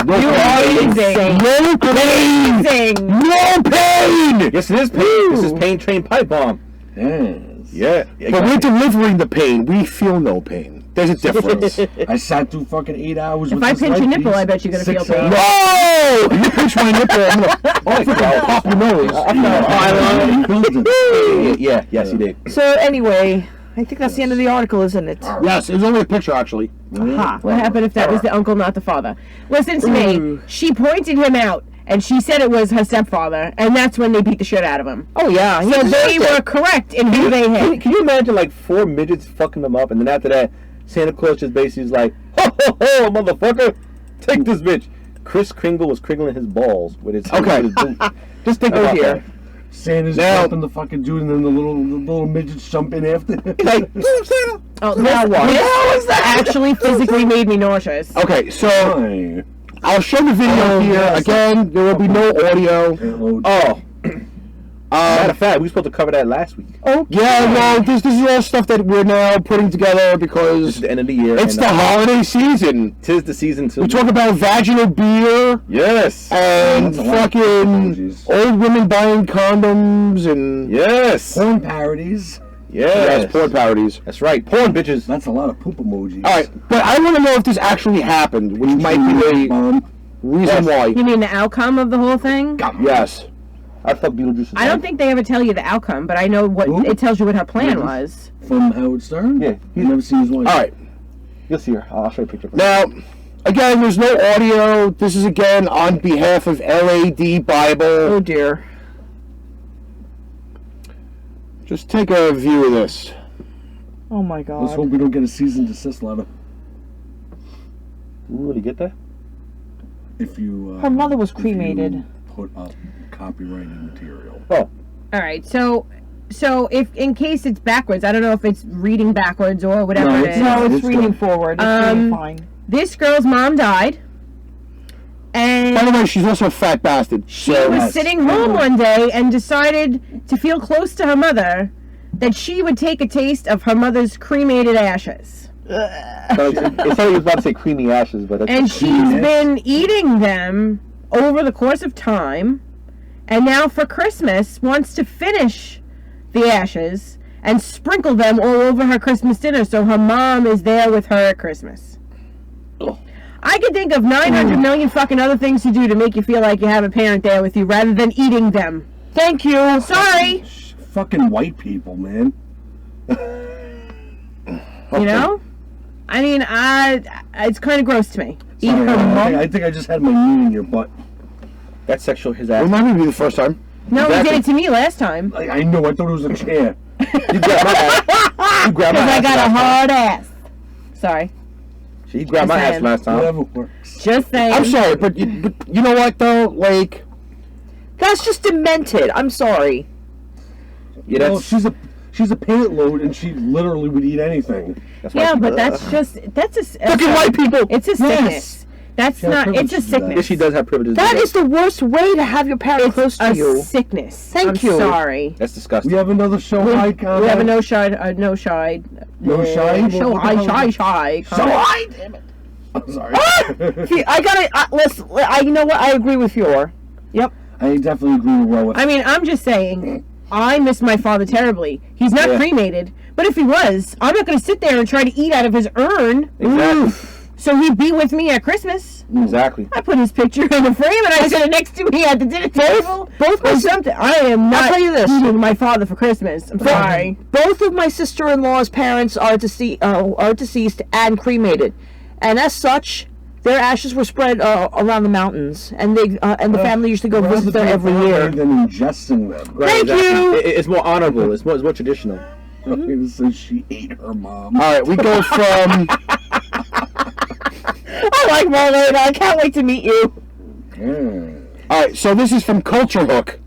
No You are amazing. No pain. Amazing. No pain. Yes, it is pain. This is Pain Train Pipe Bomb. Yes. Yeah. But we're delivering the pain. We feel no pain. There's a difference. I sat through fucking 8 hours with If I this pinch your light nipple, piece. I bet you're going to feel 6 pain. hours. No! You pinch my nipple, I'm gonna pop your nose. Yeah, yes, you did. So anyway, I think that's the end of the article, isn't it? Yes, it was only a picture, actually. Ha. What happened if that was the uncle, not the father? Listen to me. She pointed him out, and she said it was her stepfather, and that's when they beat the shit out of him. Oh, yeah. So they were correct in who they hit. Can you imagine like 4 midgets fucking them up, and then after that, Santa Claus just basically is like, ho ho ho, motherfucker, take this bitch. Kris Kringle was kringling his balls with his Okay. with his boot. Just think about dear. that. Santa's Now- jumping the fucking dude, and then the little midgets jump in after. Like, Santa. Oh, Now what? this actually physically made me nauseous. Okay, so Fine. I'll show the video here. yes. Again, there will be no audio. Oh, matter of fact, we were supposed to cover that last week. Yeah, well, this is all stuff that we're now putting together This because is the end of the year. it's and, the holiday season. Tis the season to. We talk about vaginal beer Yes. and That's a lot of fucking emojis. old women buying condoms and Yes. Porn parodies. Yes. porn parodies. That's right. Porn bitches. That's a lot of poop emojis. All right, but I want to know if this actually happened, which might be the Bomb. reason why. You mean the outcome of the whole thing? Yes. I thought Beetlejuice. I don't think they ever tell you the outcome, but I know what Who? it tells you what her plan was. From Howard Stern? Yeah. He's never seen his wife. All right. You'll see her. I'll show you a picture. Now, again, there's no audio. This is again on behalf of LAD Bible. Oh, dear. Just take a view of this. Oh, my Let's God. hope we don't get a cease and desist letter. Ooh, did you get that? If you. Her mother was if you cremated. Put up copyrighted material. Oh, All right, so if in case it's backwards, I don't know if it's reading backwards or whatever No, it it's is. No, it's It's reading good. forward. It's reading fine. This girl's mom died, and By the way, she's also a fat bastard. she So, was sitting home one day and decided to feel close to her mother that she would take a taste of her mother's cremated ashes. so it's how you was about to say creamy ashes, but that's And she's been eating them over the course of time, and now for Christmas wants to finish the ashes and sprinkle them all over her Christmas dinner so her mom is there with her at Christmas. I could think of 900 million fucking other things to do to make you feel like you have a parent there with you rather than eating them. Thank you. Sorry, Fucking white people, man. you know? I mean, it's kind of gross to me. Eat Sorry, her mom. I think I just had my knee in your butt. That's sexual. His ass. Remind me of the first time. No, Exactly. he did it to me last time. I know. I thought it was a chair. You grabbed my ass. You grabbed my Because ass. I got a last time. hard ass. Sorry. She grabbed my Just ass saying. last time. Whatever works. Just saying. I'm sorry, but you know what though? Like, That's just demented. I'm sorry. Yeah, Well, that's, she's a pant load, and she literally would eat anything. that's why Yeah, she- but that's a Look at white people. It's a sickness. That's She has not. It's a privilege to do that. sickness. Yeah, she does have privileges. That is the worst way to have your parent close to a you. sickness. Thank I'm you. Sorry. That's disgusting. We have another show icon. We have a no shy. No shy. No shy? Show What the hell shy. is- Shy. Shy? Damn it. I'm sorry. See, I gotta. You know what? I agree with Fior. Yep. I definitely agree well with. I mean, I'm just saying. I miss my father terribly. He's not Yeah. cremated, but if he was, I'm not going to sit there and try to eat out of his urn. Exactly. So he'd be with me at Christmas. Exactly. I put his picture in the frame and I sit it next to me at the dinner table. both or something. I am not tell you this. eating my father for Christmas. I'm sorry. Both of my sister-in-law's parents are deceased and cremated, and as such, their ashes were spread around the mountains, and the family used to go visit them every year. Than ingesting them. Right, Thank you. It's more honorable. It's more traditional. It says she ate her mom. all right, we go from. I like Marlene. I can't wait to meet you. All right, so this is from Culture Hook.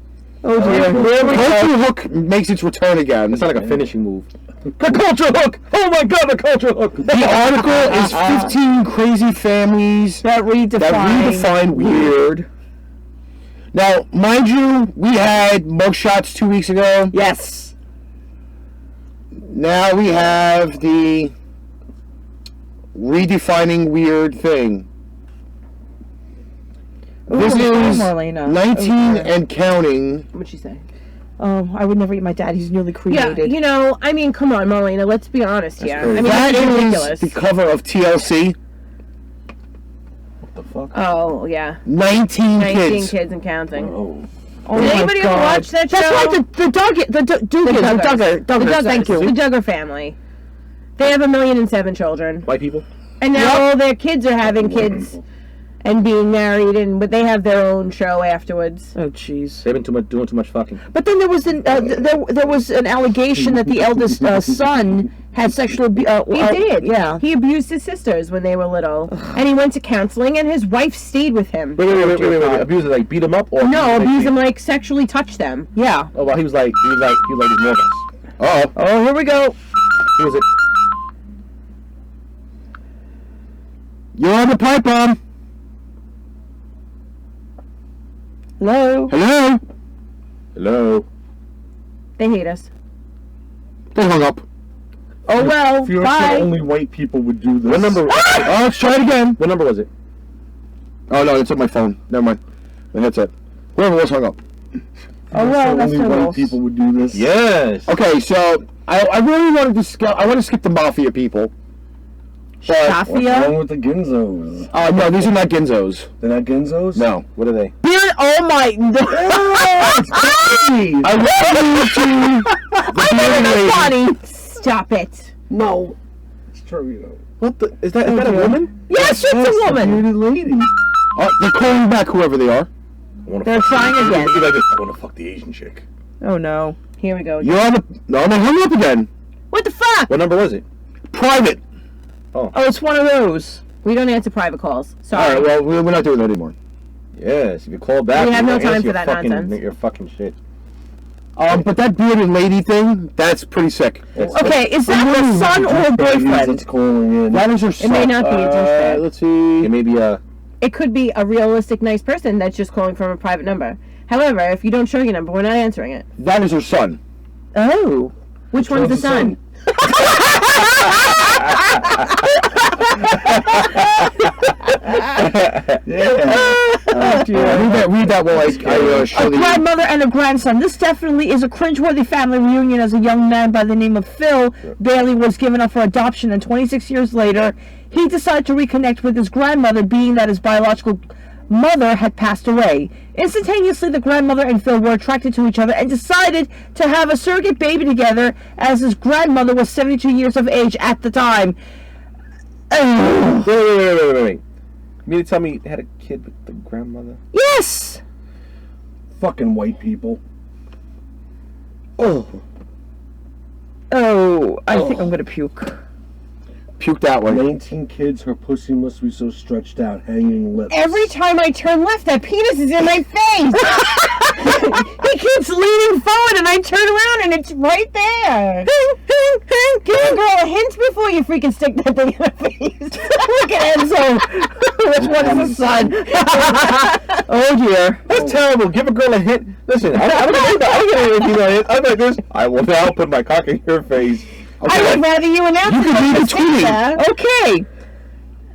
Oh dear. Here we go. Culture Hook makes its return again. It's not like a finishing move. The Culture Hook! Oh my god, the Culture Hook! The article is 15 crazy families That redefine weird. Now, mind you, we had mugshots 2 weeks ago. Yes. Now we have the redefining weird thing. This Ooh, is Marlena. 19 Okay. and counting. What'd she say? Oh, I would never eat my dad. He's newly Yeah, cremated. you know, I mean, come on, Marlena, let's be honest here. I mean, That that's is ridiculous. the cover of TLC. What the fuck? Oh, yeah. 19 19 kids. kids and counting. Oh. Oh Did my anybody ever God. watch that show? That's right, the Duggars. Thank you. The Duggar family. They have 1,000,007 children. White people? And now all their kids are having kids and being married, but they have their own show afterwards. Oh, jeez. They've been doing too much fucking. But then there was there was an allegation that the eldest son had sexual abuse. He did. Yeah. He abused his sisters when they were little. And he went to counseling, and his wife stayed with him. Wait. Abuse it, like beat him up or No, abuse him, like sexually touch them. Yeah. Oh, well, he was like his nervous. Uh-oh. Oh, here we go. Who was it? You're on the pipe bomb. Hello. Hello? Hello. They hate us. They hung up. Oh, well, If you're bye. only white people would do this. What number? Oh, let's try it again. What number was it? Oh, no, it's on my phone. Never mind. My headset. Whoever was hung up. Oh, well, that's only so white gross. people would do this. Yes. Okay, so I really wanted to skip. I want to skip the mafia people. But, What's wrong Shafia. with the Ginzos? no, these are not Ginzos. They're not Ginzos? No. What are they? Beard. Oh my. I want you to the bearded lady. Funny. Stop it. No. It's true, you know. What the? Is that a woman? Yes, it's a woman. Bearded lady. They're calling back whoever they are. They're trying again. I want to fuck the Asian chick. Oh no. Here we go. You're on the. No, I'm hung up again. What the fuck? What number was it? Private. Oh, it's one of those. We don't answer private calls. All Sorry. right, well, we're not doing that anymore. Yes. If you call back, We have you no don't time answer for that your fucking, nonsense. Your fucking shit. But that bearded lady thing, that's pretty sick. Okay, is that her son or a That's boyfriend? calling in. That is her It son. may not be a douchebag. Let's see. It may be a. It could be a realistic, nice person that's just calling from a private number. However, if you don't show your number, we're not answering it. That is her son. Oh. Which one's the son? Read that while I show A the. grandmother and a grandson. This definitely is a cringeworthy family reunion as a young man by the name of Phil Bailey was given up for adoption, and 26 years later, he decided to reconnect with his grandmother, being that his biological mother had passed away. Instantaneously, the grandmother and Phil were attracted to each other and decided to have a surrogate baby together, as his grandmother was 72 years of age at the time. Ugh. Wait. You mean to tell me they had a kid with the grandmother? Yes! Fucking white people. Oh, I think I'm gonna puke. puke that way. 19 kids, her pussy must be so stretched out, hanging lips. Every time I turn left, that penis is in my face. He keeps leaning forward, and I turn around, and it's right there. Give a girl a hint before you freaking stick that thing in her face. Look at Enzo. Which one is the son? Oh dear. That's terrible. Give a girl a hint. Listen, I don't get anything. I'm like this. I will now put my cock in your face. I would rather you announce You can be between. Okay.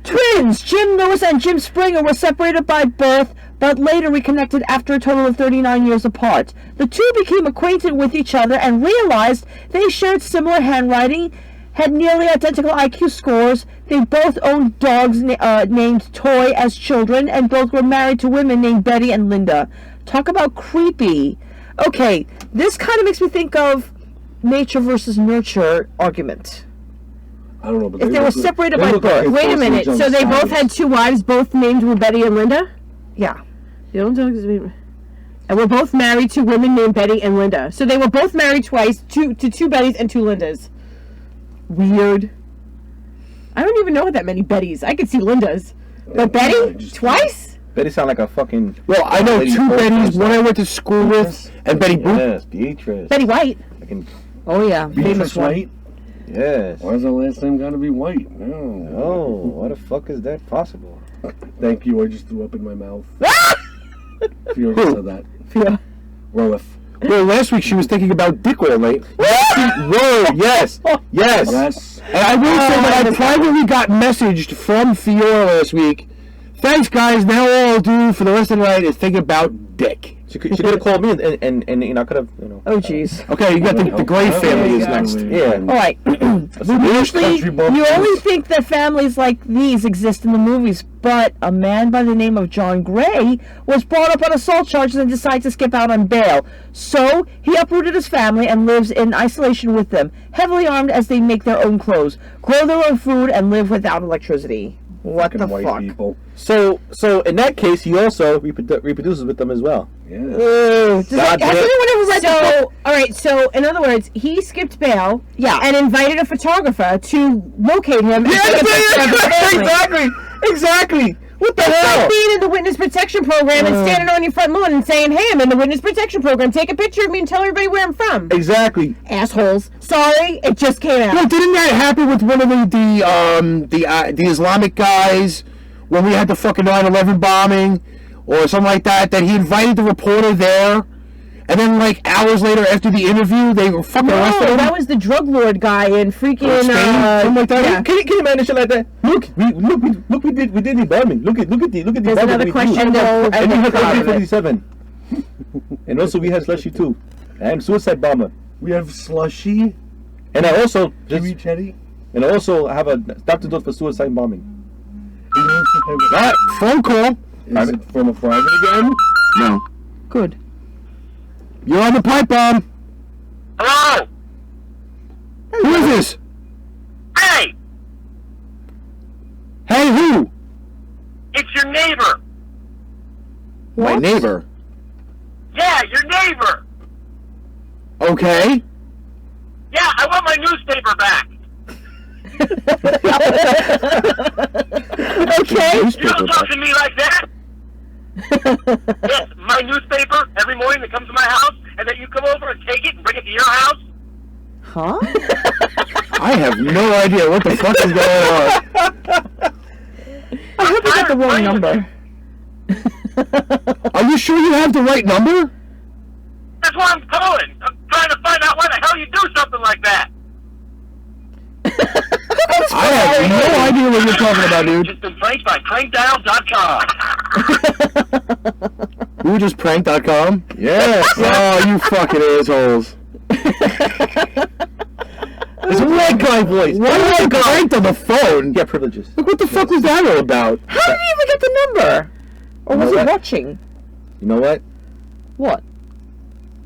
Twins, Jim Lewis and Jim Springer were separated by birth, but later reconnected after a total of 39 years apart. The two became acquainted with each other and realized they shared similar handwriting, had nearly identical IQ scores. They both owned dogs named Toy as children, and both were married to women named Betty and Linda. Talk about creepy. Okay, this kind of makes me think of nature versus nurture argument. I don't know, but If they were separated by look like birth. they Wait a forced minute. each other So they both sides. had two wives, both named were Betty and Linda? Yeah. You don't talk to me. And we're both married to women named Betty and Linda. So they were both married twice to two Bettys and two Lindas. Weird. I don't even know that many Bettys. I could see Lindas. But Betty? just- Twice? Betty sound like a fucking. Well, I know Lady two Bolt Bettys. or One I went to school with, and Betty Boop. Yes, Beatrice. Betty White. Fucking, Oh yeah. Beatrice Famous one. White? yes. Why is our last name gotta be White? No. Oh, what the fuck is that possible? Thank you, I just threw up in my mouth. Fiona said that. Yeah. Roeth. Well, last week she was thinking about dick oil, mate. Whoa, yes, yes. Yes. And I will say that I privately got messaged from Fiora last week. Thanks, guys. Now all I'll do for the rest of the night is think about dick. She could have called me and you know, I could have, you know. Oh jeez. Okay, you got the Gray family is next. Yeah. All right. Usually, Country bumpkins. you only think that families like these exist in the movies, but a man by the name of John Gray was brought up on assault charges and decided to skip out on bail. So he uprooted his family and lives in isolation with them, heavily armed as they make their own clothes, grow their own food, and live without electricity. What Fucking the white fuck? people. So in that case, he also reproduces with them as well. Yeah. Has anyone ever read the book? So, all right. So, in other words, he skipped bail. Yeah. And invited a photographer to locate him. And take a picture of his family. Exactly. What the It's like hell? being in the witness protection program and standing on your front lawn and saying, "Hey, I'm in the witness protection program. Take a picture of me and tell everybody where I'm from." Exactly. Assholes. Sorry, it just came out. Well, didn't that happen with one of the Islamic guys when we had the fucking 9/11 bombing or something like that? That he invited the reporter there, and then like hours later after the interview, they were fucking arrested No, him. that was the drug lord guy in freaking. Spain? Something like that? Yeah. Can you imagine shit like that? Look, we did the bombing. Look at the There's bombing another we question. do. though, And we and had the problem. 57. And also we had Slushy too. And suicide bomber. We have Slushy. And I also Jimmy Chetty. and I also have a stop the door for suicide bombing. We also have- That phone call. Is it from a private again? No. Good. You're on the pipe bomb. Hello? Who is this? Hey! Hey, who? It's your neighbor! My neighbor. Yeah, your neighbor! Okay. Yeah, I want my newspaper back! Okay. You don't talk to me like that! Yes, my newspaper every morning that comes to my house, and then you come over and take it and bring it to your house? Huh? I have no idea what the fuck is going on. I hope you got the wrong number. Are you sure you have the right number? That's why I'm calling! I'm trying to find out why the hell you do something like that! I have no idea what you're talking about, dude. Just been pranked by prankdial.com. We were just prank.com? Yes. Oh, you fucking assholes. It's a white guy voice. Why did I pranked on the phone? Get privileges. Look, what the fuck was that all about? How did you even get the number? Or was You know he what? watching? You know what? What?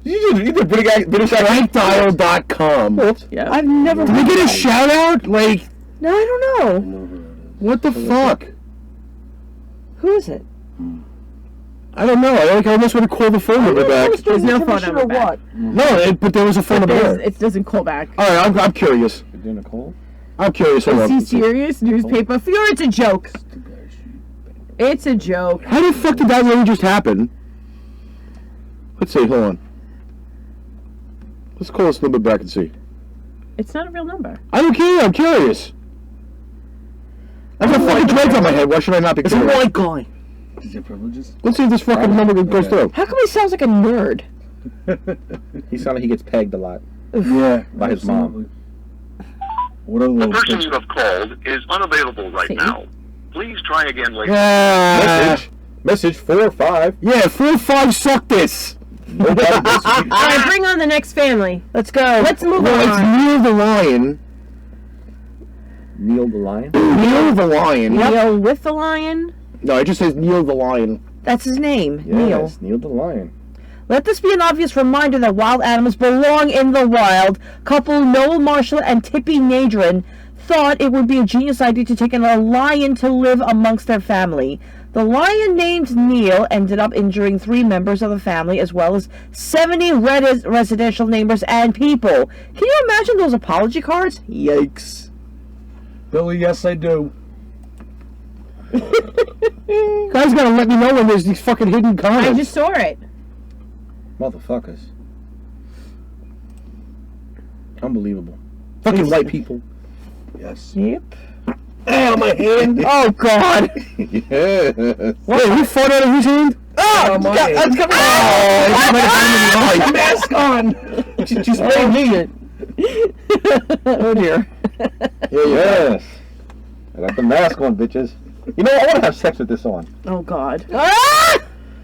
You did British accent. Prankdial.com. Yeah. I've never Did we get a shout out? Like, No, I don't know. what the fuck? Who is it? I don't know. I almost want to call the phone number back. There's no phone number or back. what? No, but there was a phone number there. It doesn't call back. All right, I'm curious. You're doing a call? I'm curious. Hold Is on. he serious? Newspaper. Fear, it's a joke. It's a joke. How the fuck did that really just happen? Let's see. Hold on. Let's call this number back and see. It's not a real number. I don't care. I'm curious. I got fucking dreads on my head. Why should I not be It's a curious? white guy. Is it privileges? Let's see if this fucking number goes through. How come he sounds like a nerd? He sounds like he gets pegged a lot. Yeah. By his mom. What a The little person bitch. you have called is unavailable right See? now. Please try again later. Message 4 or 5. Yeah, 4 or 5 suck this. All right, bring on the next family. Let's go. Let's move Well, it's on. Neil the Lion. Neil the Lion? Neil the Lion. Neil with the lion. No, it just says Neil the Lion. That's his name, Neil. Yes, Neil the Lion. Let this be an obvious reminder that wild animals belong in the wild. Couple Noel Marshall and Tippy Nadrin thought it would be a genius idea to take in a lion to live amongst their family. The lion named Neil ended up injuring 3 members of the family as well as 70 residential neighbors and people. Can you imagine those apology cards? Yikes. Billy, yes, I do. Guys gotta let me know when there's these fucking hidden comments. I just saw it. Motherfuckers. Unbelievable. Fucking white people. Yes. Yep. Oh, my hand. Oh, God. Yes. Wait, who fought out of whose hand? Oh, my hand. That's coming out. Oh, mask on. She's spraying me. Oh, dear. Yes. I got the mask on, bitches. You know, I want to have sex with this on. Oh, God.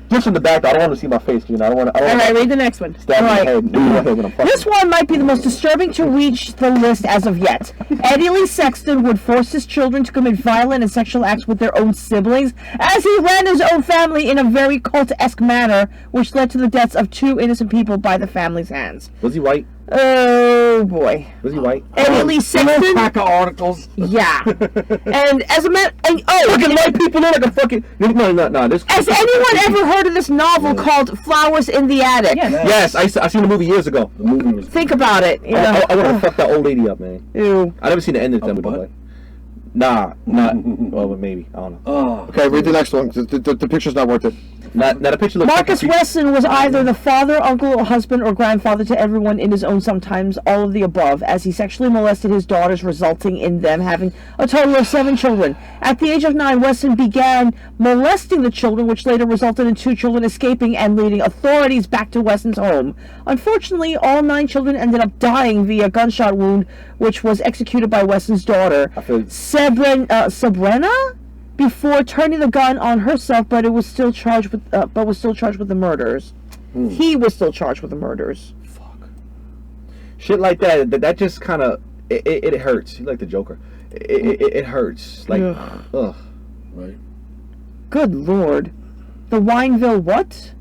Just in the back, I don't want to see my face, you know. I don't want to. All right, read the next one. Stab me in the head. In my head when I'm fucking. This one might be the most disturbing to reach the list as of yet. Eddie Lee Sexton would force his children to commit violent and sexual acts with their own siblings as he ran his own family in a very cult-esque manner, which led to the deaths of 2 innocent people by the family's hands. Was he white? Oh, boy. Was he white? Eddie Lee Sexton? Pack of articles. Yeah. And as a man... Fucking white people look like a fucking... No. This. Has anyone ever heard of this novel called Flowers in the Attic? Yes, I seen the movie years ago. The movie was. Think about it. You know. I want to fuck that old lady up, man. Ew. I never seen the end of that butt? movie. Nah, not. Well, maybe. I don't know. Oh. Okay, read the next one. The picture's not worth it. Now the picture looks Marcus like Wesson was either the father, uncle, or husband or grandfather to everyone in his own, sometimes all of the above, as he sexually molested his daughters, resulting in them having a total of 7 children. At the age of 9, Wesson began molesting the children, which later resulted in 2 children escaping and leading authorities back to Wesson's home. Unfortunately, all 9 children ended up dying via gunshot wound, which was executed by Wesson's daughter, Sabrina? Before turning the gun on herself, but was still charged with the murders. He was still charged with the murders. fuck. Shit like that. That just kind of it hurts. You like the Joker. It hurts. Like ugh. Right. Good Lord, the Wineville what?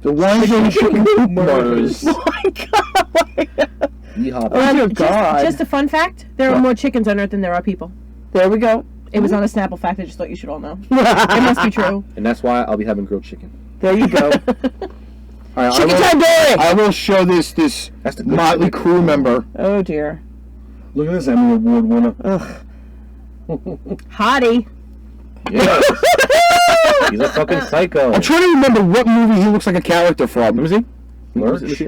The Wineville chicken coop murders. Oh my God! Yeehaw. Oh dear God! Just a fun fact: there are more chickens on Earth than there are people. There we go. It was on a Snapple fact. I just thought you should all know. It must be true. And that's why I'll be having grilled chicken. There you go. All right, Chicken tandoori! I will show this That's the good Motley shit. Crue member. Oh dear. Look at this Emmy Award winner. Ugh. Hottie. Yes. He's a fucking psycho. I'm trying to remember what movie he looks like a character from. Let me see. Lurch.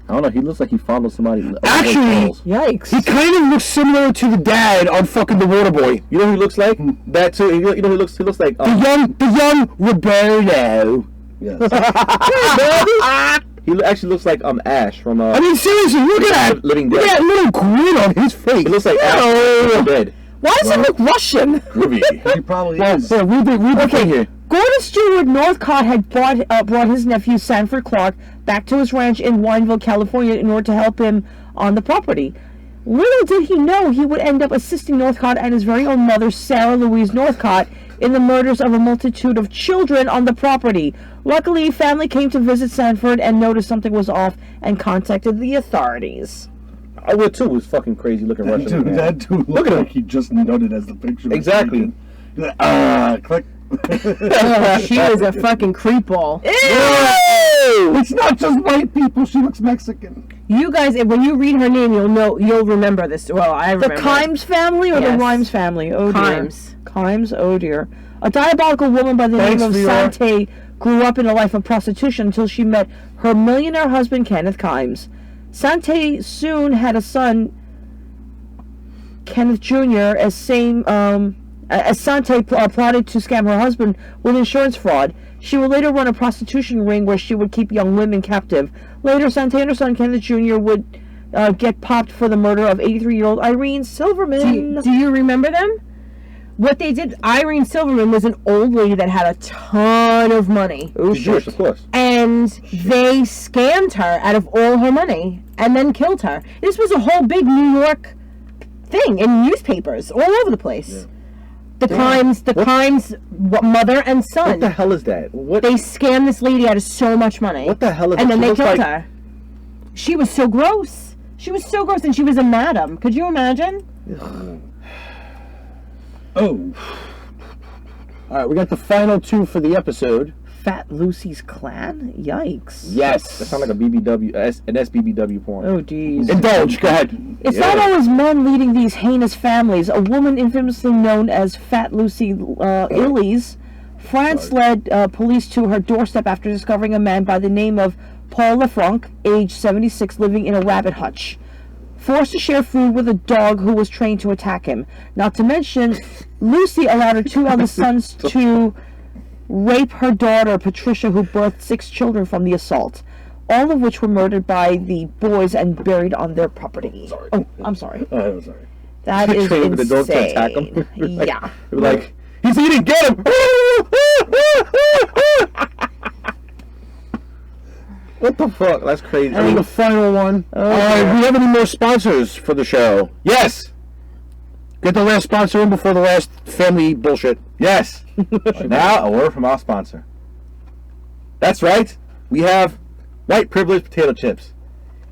I don't know. He looks like he follows somebody. Actually, Yikes. he kind of looks similar to the dad on fucking The Waterboy. You know who he looks like? That too. You know who he looks like. The young Roberto. Yes. He actually looks like Ash from I mean, seriously, look at that. Living Look Dead. at that little grin on his face. He looks like Ash from Living Dead. Why does it look Russian? He probably Well, is. so read the thing here. Gordon Stewart Northcott had brought his nephew Sanford Clark back to his ranch in Wineville, California, in order to help him on the property. Little did he know he would end up assisting Northcott and his very own mother, Sarah Louise Northcott, in the murders of a multitude of children on the property. Luckily, family came to visit Sanford and noticed something was off and contacted the authorities. I would too. Was fucking crazy looking Russian. That dude Look looked at him. like he just nutted as the picture was Exactly. taken. Click. She was a fucking creepball. It's not just white people. She looks Mexican. You guys, when you read her name, you'll remember this. Well, I remember. The Kimes family or the Yes. Wimes family? Oh dear. Kimes. Kimes, oh dear. A diabolical woman by the name of Sante grew up in a life of prostitution until she met her millionaire husband, Kenneth Kimes. Sante soon had a son, Kenneth Jr., as Sante plotted to scam her husband with insurance fraud. She would later run a prostitution ring where she would keep young women captive. Later, Sante and her son, Kenneth Jr., would get popped for the murder of 83-year-old Irene Silverman. Do you remember them? What they did, Irene Silverman was an old lady that had a ton of money. Oh, Jewish, of course. And they scammed her out of all her money and then killed her. This was a whole big New York thing in newspapers all over the place. Yeah. The Kimes, mother and son. What the hell is that? They scammed this lady out of so much money. What the hell is that? And then they killed her. She was so gross. She was so gross, and she was a madam. Could you imagine? Oh. All right, we got the final two for the episode. Fat Lucy's Clan? Yikes. Yes. That sounds like a BBW, an SBBW porn. Oh, geez. Indulge, go ahead. It's not always men leading these heinous families. A woman infamously known as Fat Lucy Illies, France led police to her doorstep after discovering a man by the name of Paul Lefranc, age 76, living in a rabbit hutch. Forced to share food with a dog who was trained to attack him. Not to mention, Lucy allowed her two eldest sons to rape her daughter, Patricia, who birthed 6 children from the assault, all of which were murdered by the boys and buried on their property. Sorry. Oh, I'm sorry. I'm sorry. That is Trained with the dogs to insane. attack him. Yeah. They were like, he's eating, get him! What the fuck? That's crazy. And the final one. Do we have any more sponsors for the show? Yes! Get the last sponsor in before the last family bullshit. Yes! Now, a word from our sponsor. That's right. We have White Privilege potato chips.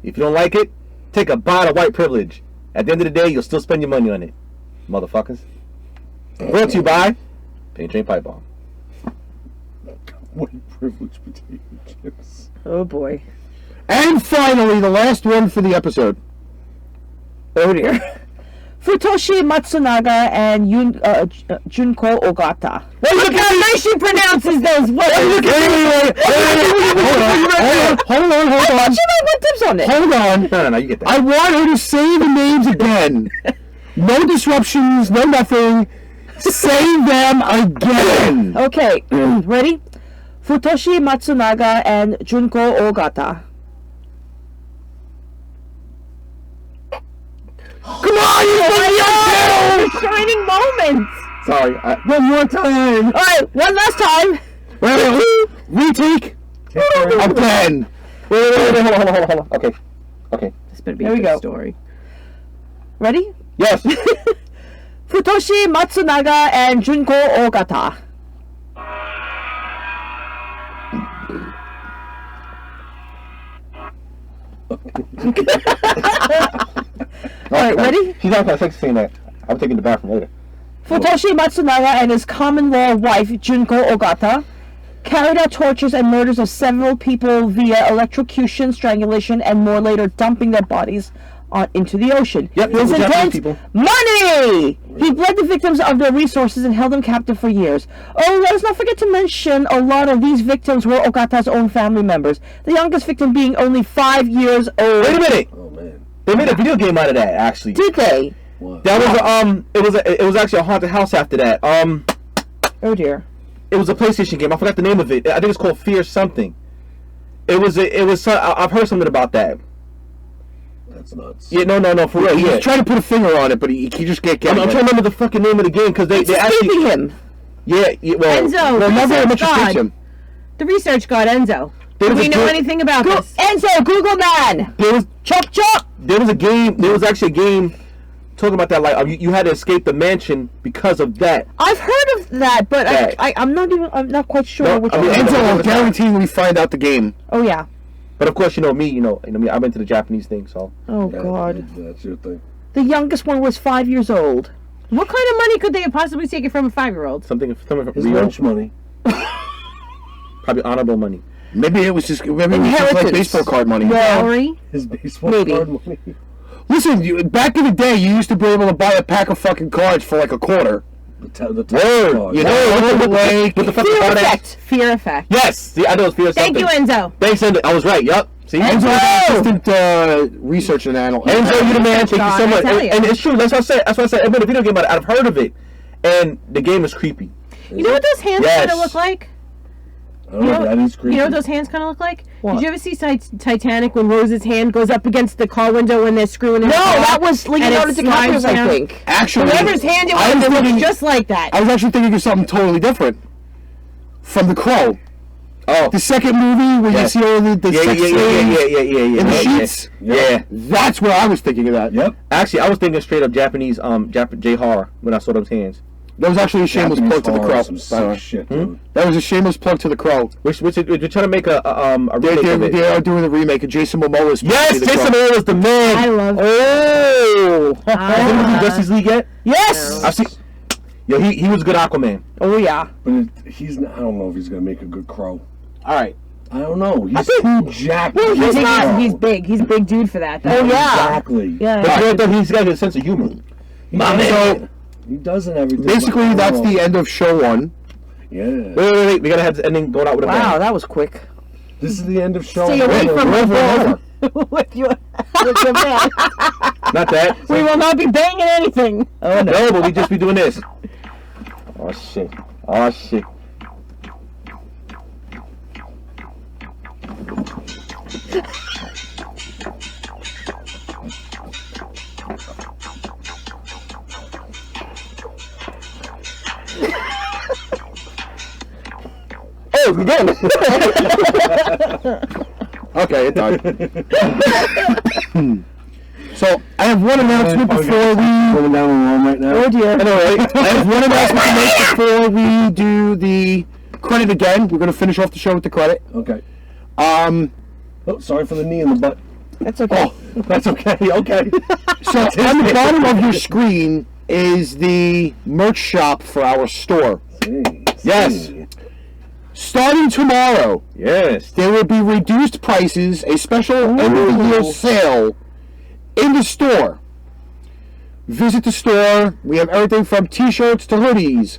If you don't like it, take a bite of White Privilege. At the end of the day, you'll still spend your money on it. Motherfuckers. Brought to you by Paint Train Pipe Bomb. White privilege potato chips. Oh, boy. And finally, the last one for the episode. Oh, dear. Futoshi Matsunaga and Junko Ogata. Well, look how nice she pronounces those words. Hold on. I thought you might want tips on it. Hold on. No, you get that. I want her to say the names again. No disruptions, no nothing. Say them again. Okay, ready? Futoshi Matsunaga and Junko Ogata. Come on, you Shining moments. Sorry. One more time. All right, one last time. Wait. Retake. Again. Wait, hold on. Okay. This better be Here a we good go. story. Ready? Yes. Futoshi Matsunaga and Junko Ogata. Alright, ready? She's not gonna saying that. I'm taking the bathroom later. Futoshi Matsunaga and his common-law wife, Junko Ogata, carried out tortures and murders of several people via electrocution, strangulation, and more, later dumping their bodies into the ocean. Yep, His Japanese intent? people. Money! He bled the victims of their resources and held them captive for years. Oh, let us not forget to mention a lot of these victims were Ogata's own family members, the youngest victim being only 5 years old. Wait a minute. Oh man. They made a video game out of that, actually. Did they? What? That was it was actually a haunted house after that. Oh dear. It was a PlayStation game. I forgot the name of it. I think it's called Fear something. I've heard something about that. That's nuts. Yeah, no, for real. He Yeah. was trying to put a finger on it, but he just can't get I'm it. trying to remember the fucking name of the game because they It's actually. escaping him. Yeah, well. Enzo, Remember how much research it takes god. him. The research god, Enzo. There Do was we a know good- anything about this? Enzo, Google man! There was Chop chop! there was a game. There was actually a game talking about that. Like you had to escape the mansion because of that. I've heard of that, but Right. I'm not quite sure No, which I mean, one. Enzo- Enzo will guarantee we find out the game. Oh yeah. But of course, you know me. I'm into the Japanese thing. So Oh Yeah, god. That's your thing. The youngest one was 5 years old. What kind of money could they have possibly taken from a 5-year-old? Something from His real, lunch money. probably honorable money. Maybe it was just like baseball card money. Salary? His baseball Maybe. card money. Listen, back in the day, you used to be able to buy a pack of fucking cards for like a quarter. The Word. card. You know, With the fucking Fear card ass. effect. Fear effect. Yes. See, I know it's fear Thank something. you, Enzo. Thanks, Enzo. I was right. Yup. See? Enzo, assistant research and analyst. Enzo, you the man. Thank you so God, much. I tell ya. And it's true. That's what I said. That's what I said. I've been a video game about it. I've heard of it, and the game is creepy. You know what those hands Yes. kind of look like? I don't know, that is creepy. You know what those hands kind of look like? Did you ever see Titanic when Rose's hand goes up against the car window when they're screwing in No, the car? that was Leonardo And it slides DiCaprio's, I down? think. Actually, Whoever's hand it I was, was it thinking- looks just like that. I was actually thinking of something totally different. From The Crow. Oh. The second movie where Yes. you see all the sex slaves yeah. in the sheets. Yeah. That's where I was thinking of that. Yep. Actually, I was thinking straight up Japanese, J horror when I saw those hands. That was actually a shameless plug to The Crow. Some by the sick way. shit, dude. That was a shameless plug to The Crow. Which we're trying to make a remake of it. They are doing the remake of Jason Momoa's. Yes, The Jason Crow. Momoa was the man. I love Oh. Has anyone seen Justice League yet? Yes. I've seen. Yo, he was a good Aquaman. Oh yeah. But he's not, I don't know if he's gonna make a good Crow. All right. I don't know. He's too jacked. Well, to he's be a not. Crow. He's big. He's a big dude for that. Though. Oh yeah. Exactly. Yeah. But you know, though, he's got a good sense of humor. My man. He doesn't everything. Basically, but- that's the end of show 1. Yeah. Wait. We gotta have the ending going out with a Wow, bang. that was quick. This is the end of show. Stay away one. from We're the over. ball with your man. Not that. We will not be banging anything. Oh no, but we just be doing this. Oh shit. Oh shit. Oh, we done. Okay, it's done. So, I have one announcement before we... Going down the road right now. Oh dear. I know, right? I have one announcement to make before we do the credit again. We're going to finish off the show with the credit. Okay. Oh, Oh, sorry for the knee in the butt. That's okay. That's okay. Okay. so on the bottom of your screen is the merch shop for our store. Yes. Starting tomorrow, Yes. there will be reduced prices, a special end-of-the-year sale in the store. Visit the store. We have everything from t-shirts to hoodies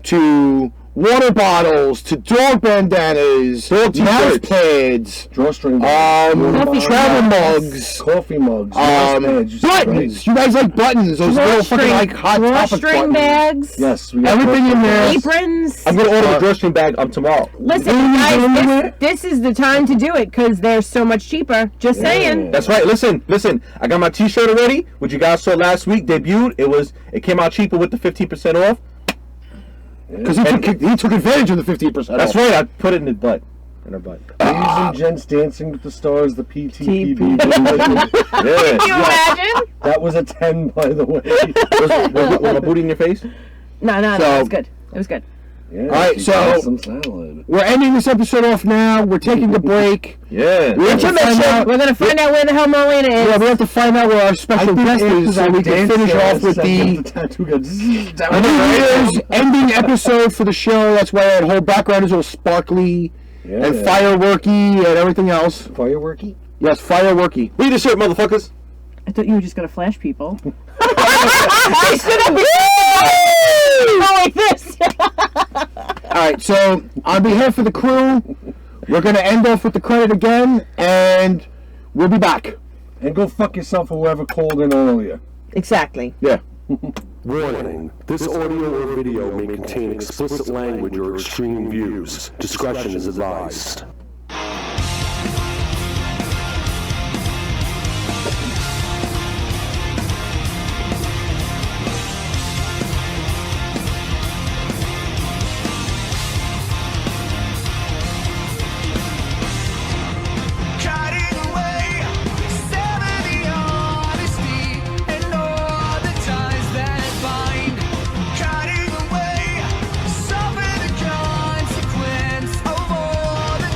to water bottles to dog bandanas, Dog mouse t-shirts. pads, Drawstring. travel mugs, Coffee mugs. mouse pads, you said, right? buttons. You guys like buttons? Those little fucking like hot topic Drawstring buttons. bags. Yes. We got Everything in there. Aprons. I'm gonna order the drawstring bag tomorrow. Listen, guys, this is the time to do it because they're so much cheaper. Just saying. That's right. Listen. I got my T-shirt already, which you guys saw last week. Debuted. It came out cheaper with the 15% off. Because he took advantage of the 15%. That's right. I put it in his butt. In her butt. Ladies and gents, Dancing with the Stars, the PTPB. Yeah. Can you imagine? That was a 10, by the way. Was my booty in your face? No, So- it was good. It was good. Yeah, All right, she so- got some salad. We're ending this episode off now. We're taking a break. Yeah. We have to find out. We're gonna find out where the hell Molina is. Yeah, we have to find out where our special guest is so we can finish off with the tattoo New Year's ending episode for the show. That's why our whole background is all sparkly and fireworky and everything else. Fireworky? Yes, fireworky. Read the shirt, motherfuckers. I thought you were just gonna flash people. I stood up. Go like this. All right, so on behalf of the crew, we're going to end off with the credit again, and we'll be back. And go fuck yourself or whoever called in earlier. Exactly. Yeah. Warning. This audio or video may contain explicit language or extreme views. Discretion is advised. Cutting away, suffer the consequence of all the